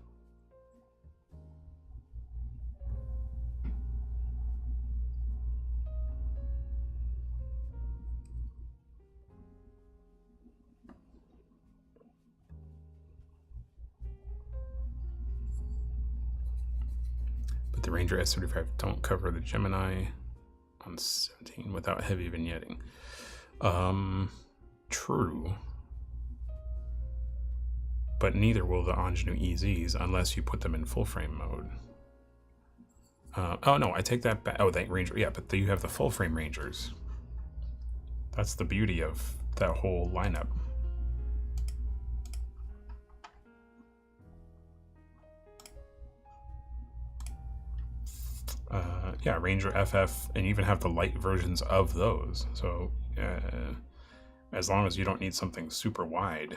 But the Ranger S35 don't cover the Gemini on 17 without heavy vignetting. True. But neither will the Ingenue EZs unless you put them in full frame mode. Oh no, I take that back. Oh, that Ranger, yeah, but you have the full frame Rangers. That's the beauty of that whole lineup. Yeah, Ranger FF, and you even have the light versions of those. So as long as you don't need something super wide,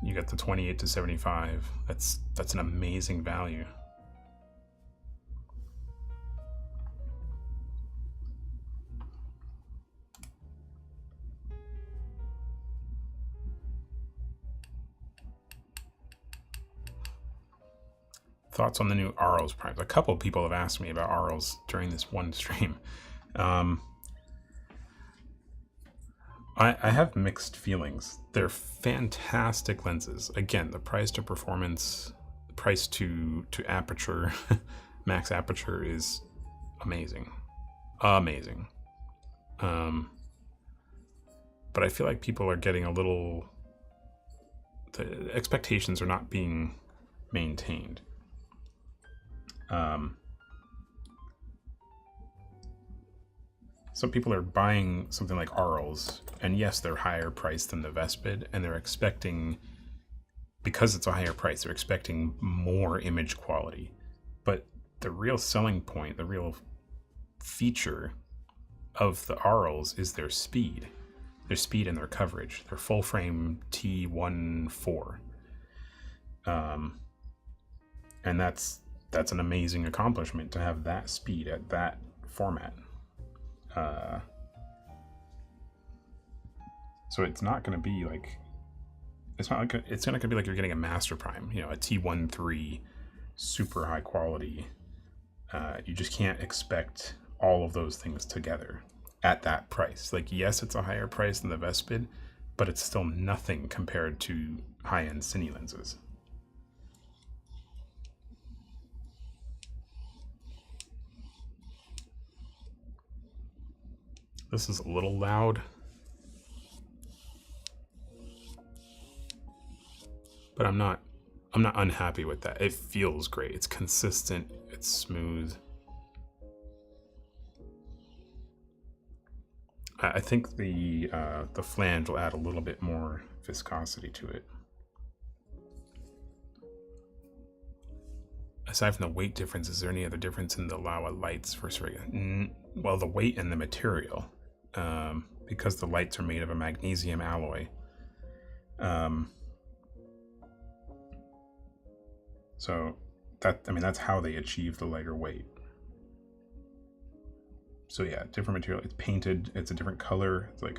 you got the 28 to 75. That's an amazing value. Thoughts on the new Arls primes? A couple of people have asked me about Arls during this one stream. I have mixed feelings. They're fantastic lenses. Again, the price to performance, price to aperture, max aperture is amazing. Amazing. But I feel like people are getting a little... The expectations are not being maintained. Some people are buying something like Arls, and yes, they're higher priced than the Vespid, and they're expecting, because it's a higher price, they're expecting more image quality. But the real selling point, the real feature of the Arls is their speed and their coverage. Their full frame T14. And that's an amazing accomplishment to have that speed at that format. So it's not going to be like, it's not like, it's not going to be like you're getting a Master Prime, you know, a T13 super high quality. You just can't expect all of those things together at that price. Like, yes, it's a higher price than the Vespid, but it's still nothing compared to high-end Cine lenses. This is a little loud, but I'm not unhappy with that. It feels great. It's consistent. It's smooth. I think the flange will add a little bit more viscosity to it. Aside from the weight difference, is there any other difference in the Laowa lights versus regular? Well, the weight and the material. Because the lights are made of a magnesium alloy. So that's how they achieve the lighter weight. So yeah, different material. It's painted. It's a different color. It's like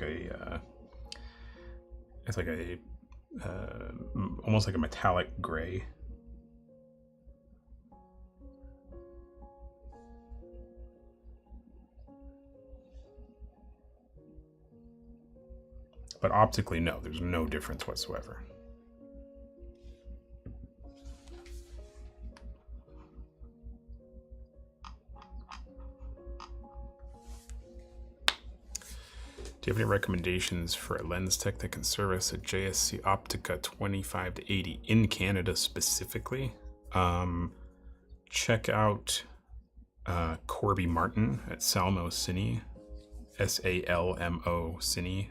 almost like a metallic gray. But optically, no, there's no difference whatsoever. Do you have any recommendations for a lens tech that can service a JSC Optica 25 to 80 in Canada specifically? Check out Corby Martin at Salmo Cine, SALMO Cine.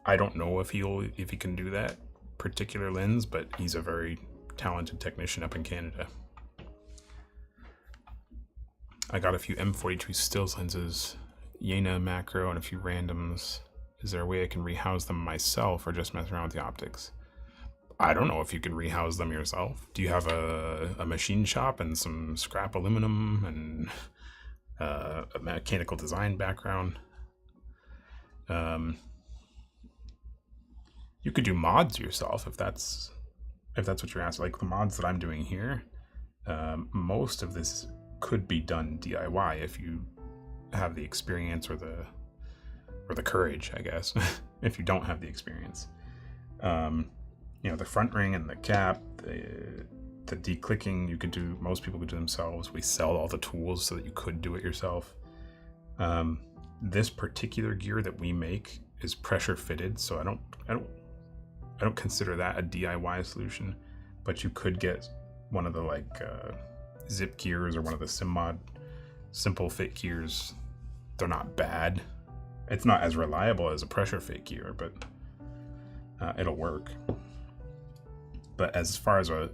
I don't know if he can do that particular lens, but he's a very talented technician up in Canada. I got a few M42 stills lenses, Yena macro, and a few randoms. Is there a way I can rehouse them myself or just mess around with the optics? I don't know if you can rehouse them yourself. Do you have a machine shop and some scrap aluminum and a mechanical design background? You could do mods yourself if that's what you're asking. Like the mods that I'm doing here, most of this could be done DIY if you have the experience or the courage, I guess. If you don't have the experience, the front ring and the cap, the declicking, you could do. Most people could do themselves. We sell all the tools so that you could do it yourself. This particular gear that we make is pressure fitted, so I don't consider that a DIY solution. But you could get one of the zip gears or one of the Cine-Mod simple fit gears. They're not bad. It's not as reliable as a pressure fit gear, but it'll work. But as far as a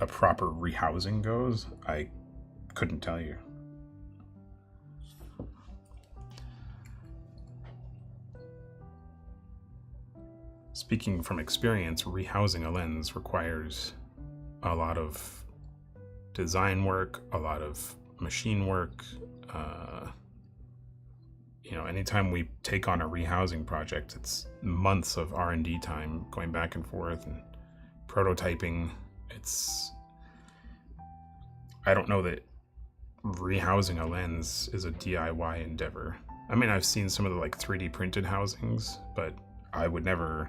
proper rehousing goes, I couldn't tell you. Speaking from experience, rehousing a lens requires a lot of design work, a lot of machine work. Anytime we take on a rehousing project, it's months of R&D time going back and forth and prototyping. I don't know that rehousing a lens is a DIY endeavor. I mean, I've seen some of the 3D printed housings, but I would never.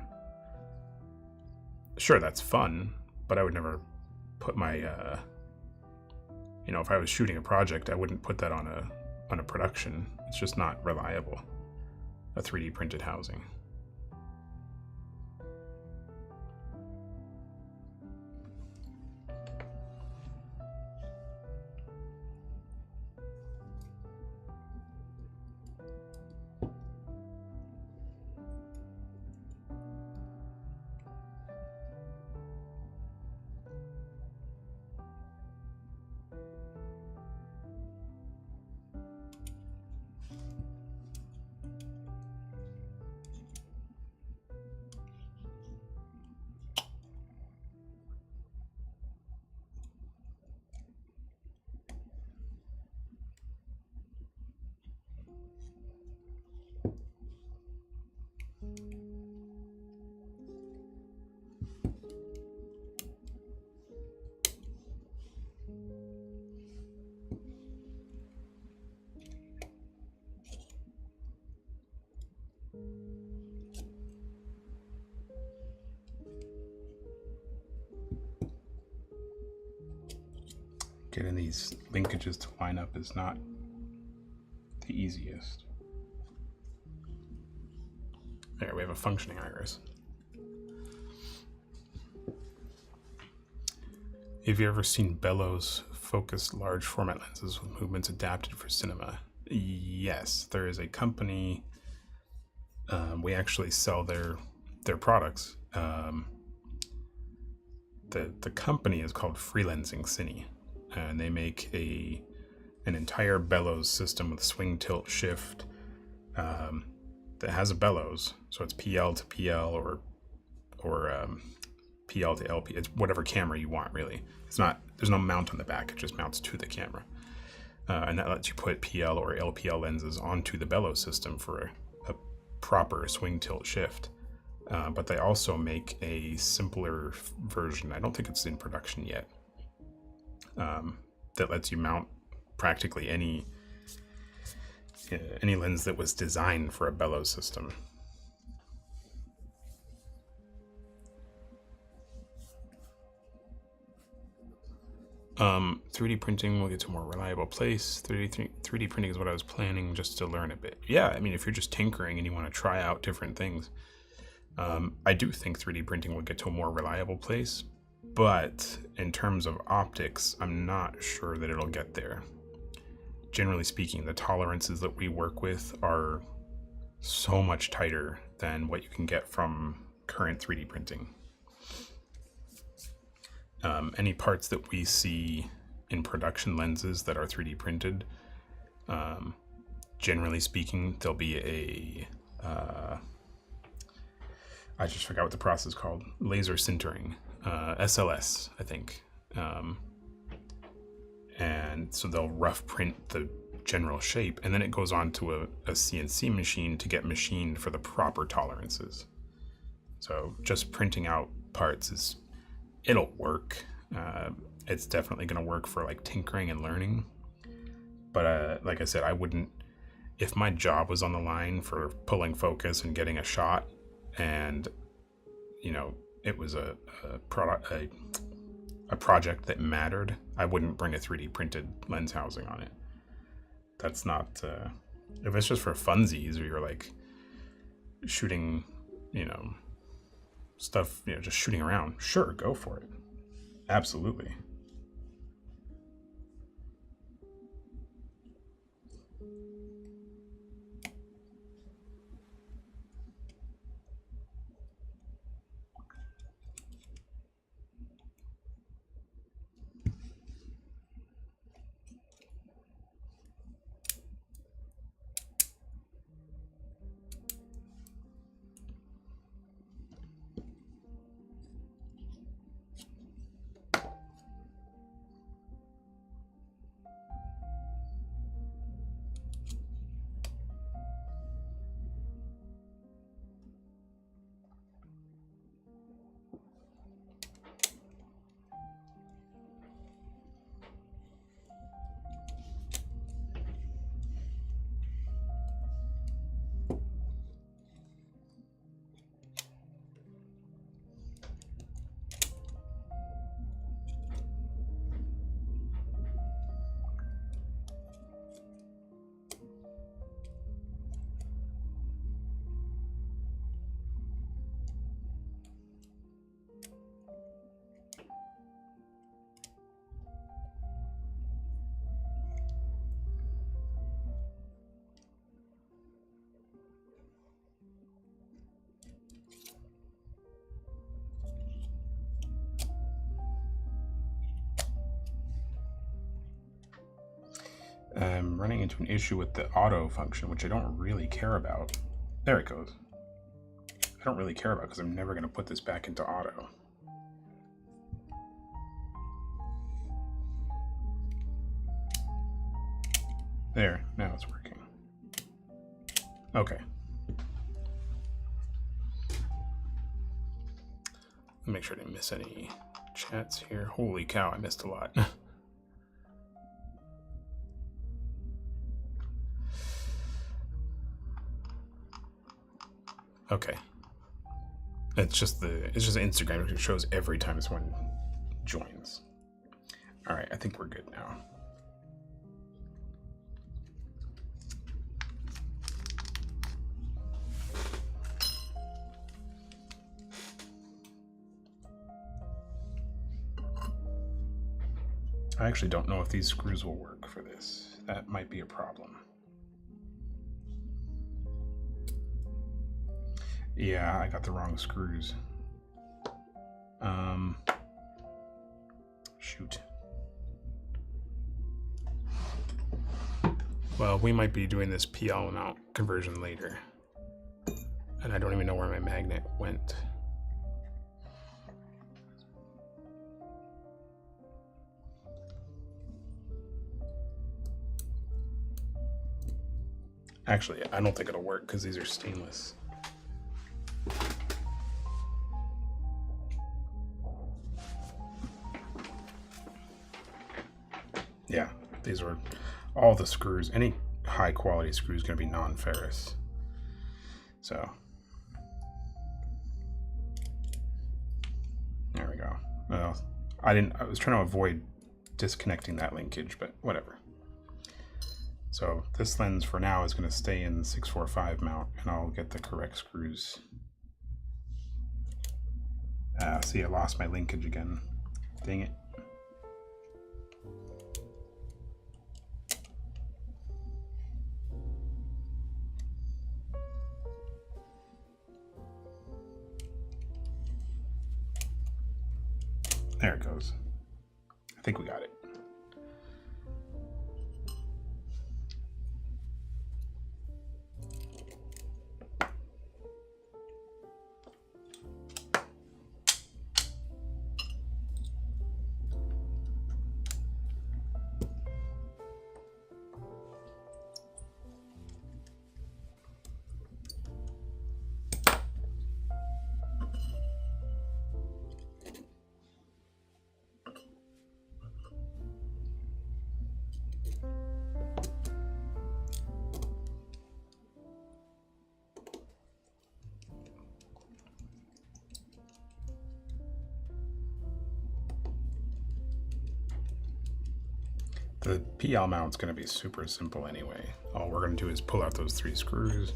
Sure, that's fun, but I would never put my, if I was shooting a project, I wouldn't put that on a production. It's just not reliable, a 3D printed housing. Getting these linkages to line up is not the easiest. There, we have a functioning iris. Have you ever seen Bellows focused large format lenses with movements adapted for cinema? Yes, there is a company. We actually sell their products. The company is called Freelancing Cine, and they make an entire bellows system with swing, tilt, shift that has a bellows. So it's PL to PL or PL to LP. It's whatever camera you want, really. There's no mount on the back. It just mounts to the camera. And that lets you put PL or LPL lenses onto the bellows system for a proper swing, tilt, shift. But they also make a simpler version. I don't think it's in production yet. That lets you mount practically any lens that was designed for a bellows system. 3D printing will get to a more reliable place. 3D printing is what I was planning just to learn a bit. Yeah, I mean, if you're just tinkering and you want to try out different things, I do think 3D printing will get to a more reliable place. But in terms of optics, I'm not sure that it'll get there. Generally speaking, the tolerances that we work with are so much tighter than what you can get from current 3D printing. Any parts that we see in production lenses that are 3D printed, generally speaking, there'll be a, I just forgot what the process is called, laser sintering, SLS, I think. And so they'll rough print the general shape, and then it goes on to a CNC machine to get machined for the proper tolerances. So just printing out parts it'll work. It's definitely going to work for like tinkering and learning. But like I said, I wouldn't, if my job was on the line for pulling focus and getting a shot, and you know, it was a project that mattered, I wouldn't bring a 3D printed lens housing on it. That's not, if it's just for funsies or you're like shooting, you know, stuff, you know, just shooting around, sure, go for it. Absolutely. I'm running into an issue with the auto function, which I don't really care about. There it goes. I don't really care about because I'm never going to put this back into auto. There, now it's working. Okay. Let me make sure I didn't miss any chats here. Holy cow, I missed a lot. Okay. It's just Instagram. It shows every time someone joins. All right, I think we're good now. I actually don't know if these screws will work for this. That might be a problem. Yeah, I got the wrong screws. Shoot. Well, we might be doing this PL mount conversion later. And I don't even know where my magnet went. Actually, I don't think it'll work because these are stainless. Yeah, these are all the screws. Any high quality screw is going to be non-ferrous. So there we go. Well, I was trying to avoid disconnecting that linkage, but whatever. So this lens for now is going to stay in the 645 mount, and I'll get the correct screws. See, I lost my linkage again. Dang it. There it goes. I think we got it. The PL mount's going to be super simple anyway. All we're going to do is pull out those 3 screws,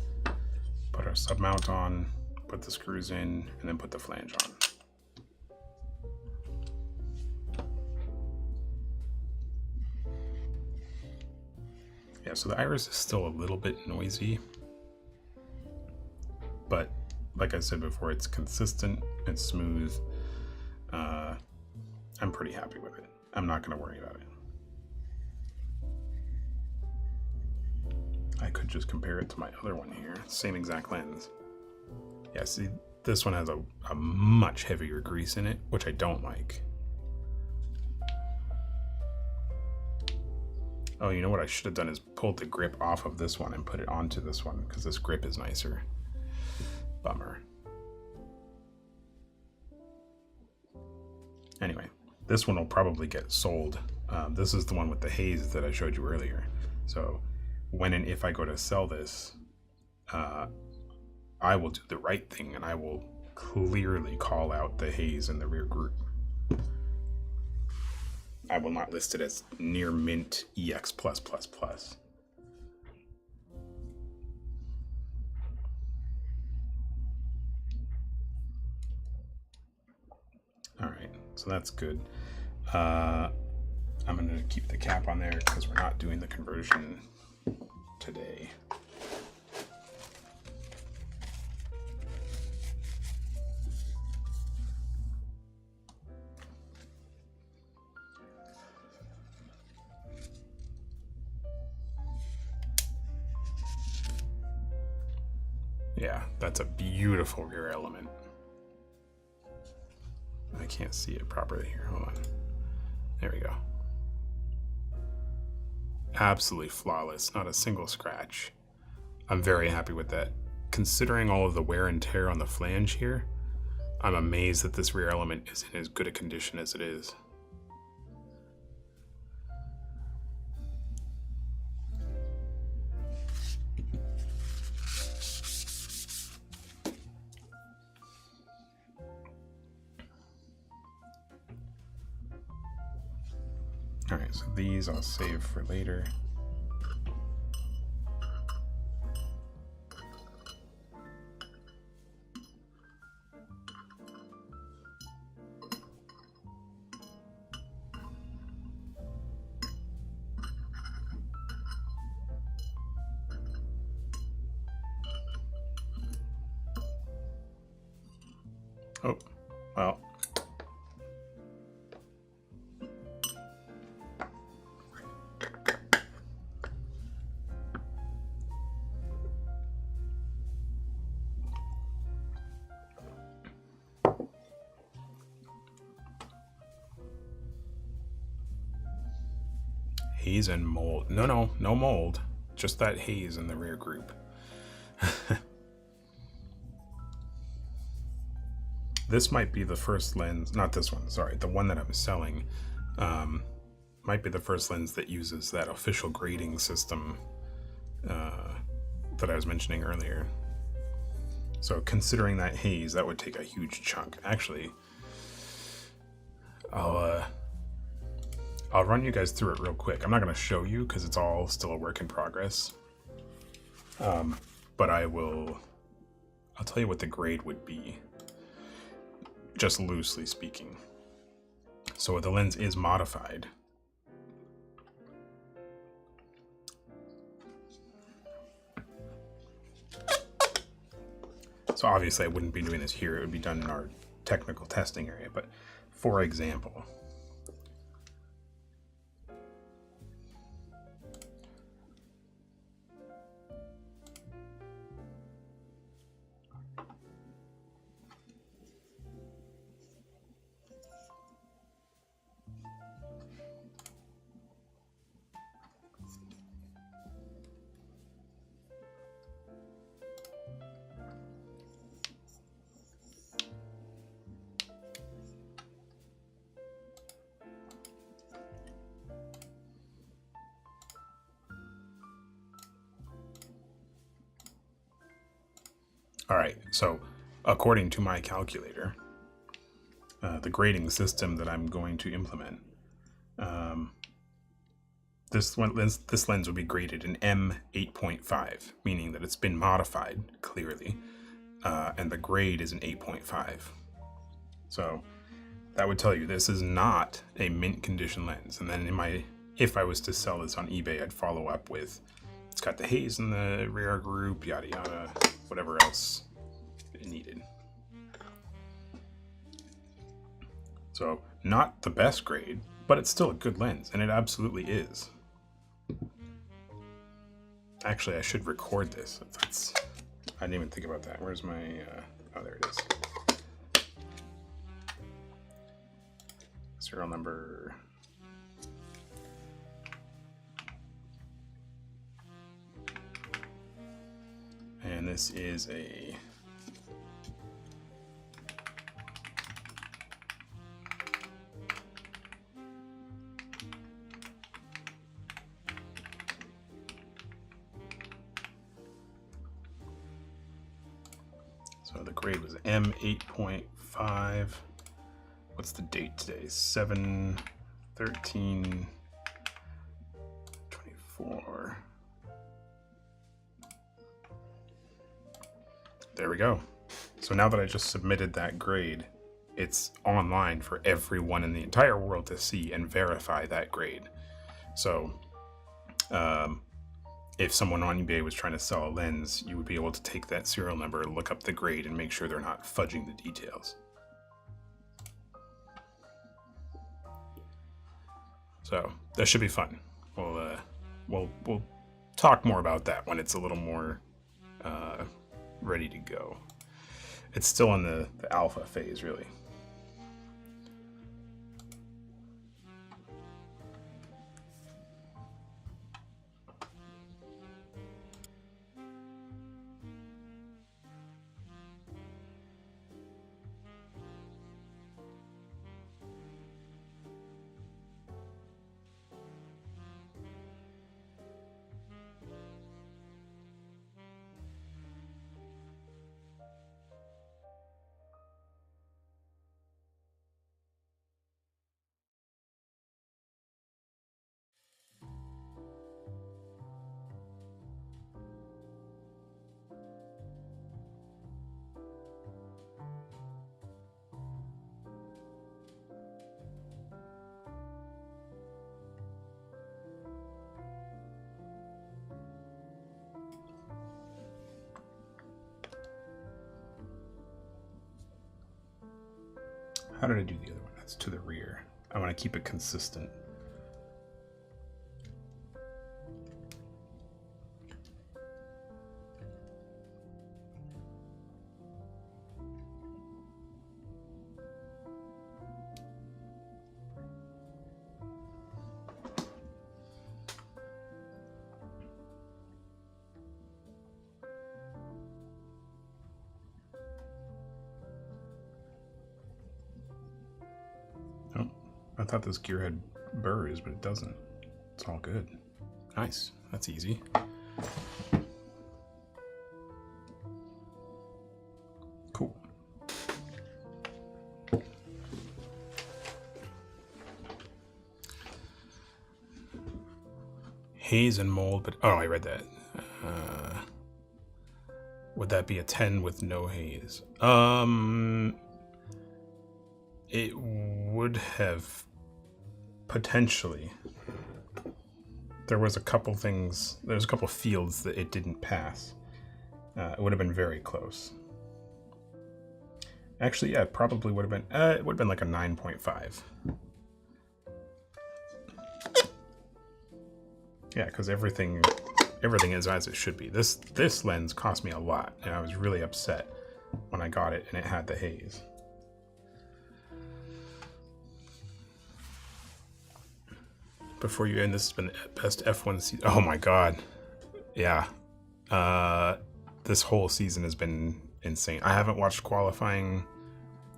put our sub mount on, put the screws in, and then put the flange on. Yeah, so the iris is still a little bit noisy, but like I said before, it's consistent, it's smooth. I'm pretty happy with it. I'm not going to worry about it. I could just compare it to my other one here. Same exact lens. Yeah, see, this one has a much heavier grease in it, which I don't like. Oh, you know what I should have done is pulled the grip off of this one and put it onto this one, because this grip is nicer. Bummer. Anyway, this one will probably get sold. This is the one with the haze that I showed you earlier. So when and if I go to sell this, I will do the right thing and I will clearly call out the haze in the rear group. I will not list it as near mint EX+++. All right, so that's good. I'm going to keep the cap on there because we're not doing the conversion today. Yeah, that's a beautiful rear element. I can't see it properly here. Hold on. There we go. Absolutely flawless, not a single scratch. I'm very happy with that. Considering all of the wear and tear on the flange here, I'm amazed that this rear element is in as good a condition as it is. All right, so these I'll save for later. Oh, well. Haze and mold. No mold. Just that haze in the rear group. This might be the first lens, not this one, sorry, the one that I'm selling, might be the first lens that uses that official grading system that I was mentioning earlier. So considering that haze, that would take a huge chunk. Actually, I'll run you guys through it real quick. I'm not going to show you because it's all still a work in progress. But I'll tell you what the grade would be, just loosely speaking. So the lens is modified. So obviously I wouldn't be doing this here, it would be done in our technical testing area, but for example, all right, so according to my calculator, the grading system that I'm going to implement, this lens would be graded an M8.5, meaning that it's been modified, clearly, and the grade is an 8.5. So that would tell you this is not a mint condition lens. And then if I was to sell this on eBay, I'd follow up with, it's got the haze in the rear group, yada yada, whatever else it needed. So not the best grade, but it's still a good lens, and it absolutely is. Actually, I should record this. I didn't even think about that. Where's my, oh, there it is. Serial number. And this is a so the grade was M8.5. What's the date today? 7/13/24. There we go. So now that I just submitted that grade, it's online for everyone in the entire world to see and verify that grade. So if someone on eBay was trying to sell a lens, you would be able to take that serial number, look up the grade, and make sure they're not fudging the details. So that should be fun. We'll talk more about that when it's a little more ready to go. It's still in the alpha phase, really. How did I do the other one? That's to the rear. I want to keep it consistent. I thought this gear had burrs, but it doesn't. It's all good. Nice. That's easy. Cool. Haze and mold, but oh, I read that. Would that be a 10 with no haze? It would have potentially. There was a couple things. There's a couple fields that it didn't pass. It would have been very close. Actually, yeah, it probably would have been. It would have been like a 9.5. Yeah, because everything is as it should be. This lens cost me a lot, and I was really upset when I got it and it had the haze. Before you end, this has been the best F1 season. Oh my god. Yeah. This whole season has been insane. I haven't watched qualifying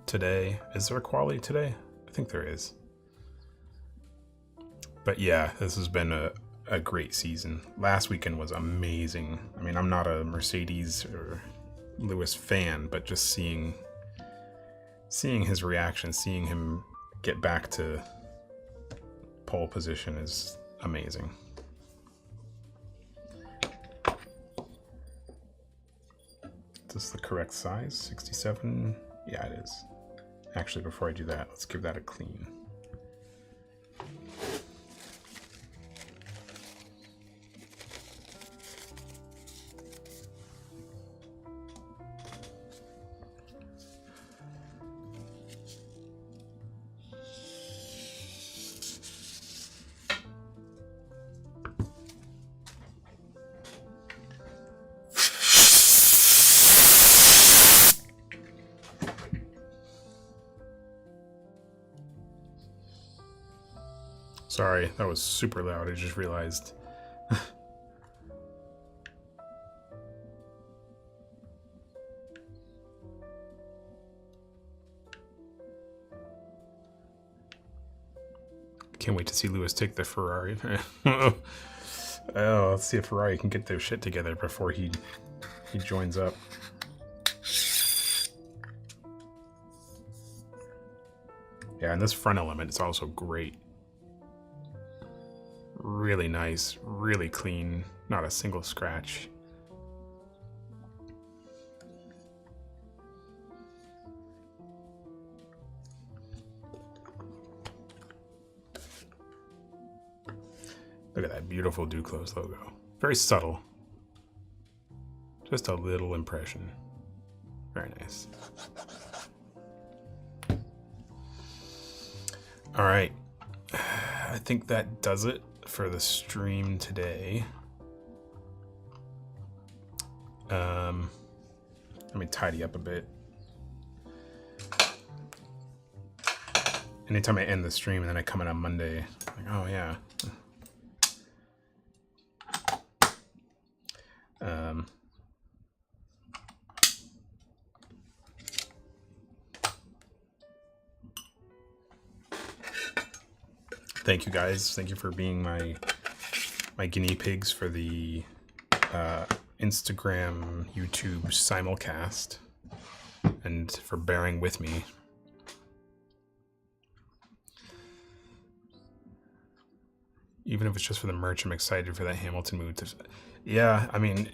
today. Is there a quali today? I think there is. But yeah, this has been a great season. Last weekend was amazing. I mean, I'm not a Mercedes or Lewis fan, but just seeing his reaction, seeing him get back to pole position is amazing. Is this the correct size? 67? Yeah, it is. Actually, before I do that, let's give that a clean. Sorry, that was super loud. I just realized. Can't wait to see Lewis take the Ferrari. Oh, let's see if Ferrari can get their shit together before he joins up. Yeah, and this front element is also great. Really nice, really clean, not a single scratch. Look at that beautiful Duclos logo. Very subtle. Just a little impression. Very nice. All right. I think that does it for the stream today. Let me tidy up a bit. Anytime I end the stream and then I come in on Monday, I'm like, oh yeah. Thank you guys. Thank you for being my guinea pigs for the Instagram, YouTube simulcast, and for bearing with me. Even if it's just for the merch, I'm excited for that Hamilton move. Yeah, I mean,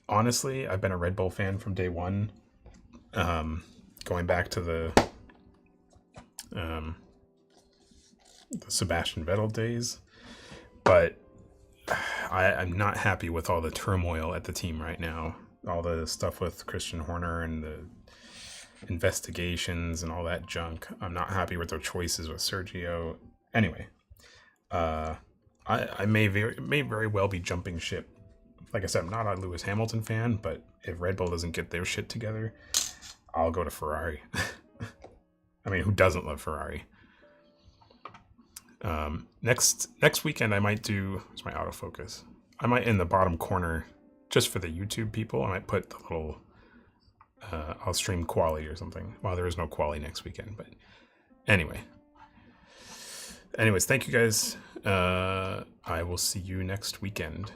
honestly, I've been a Red Bull fan from day one. Going back to the Sebastian Vettel days, but I'm not happy with all the turmoil at the team right now. All the stuff with Christian Horner and the investigations and all that junk. I'm not happy with their choices with Sergio. Anyway, I may very well be jumping ship. Like I said, I'm not a Lewis Hamilton fan, but if Red Bull doesn't get their shit together, I'll go to Ferrari. I mean, who doesn't love Ferrari? Next weekend I might do, where's my autofocus? I might, in the bottom corner, just for the YouTube people, I might put the little, I'll stream quali or something. Well, there is no quali next weekend, but anyways, thank you guys. I will see you next weekend.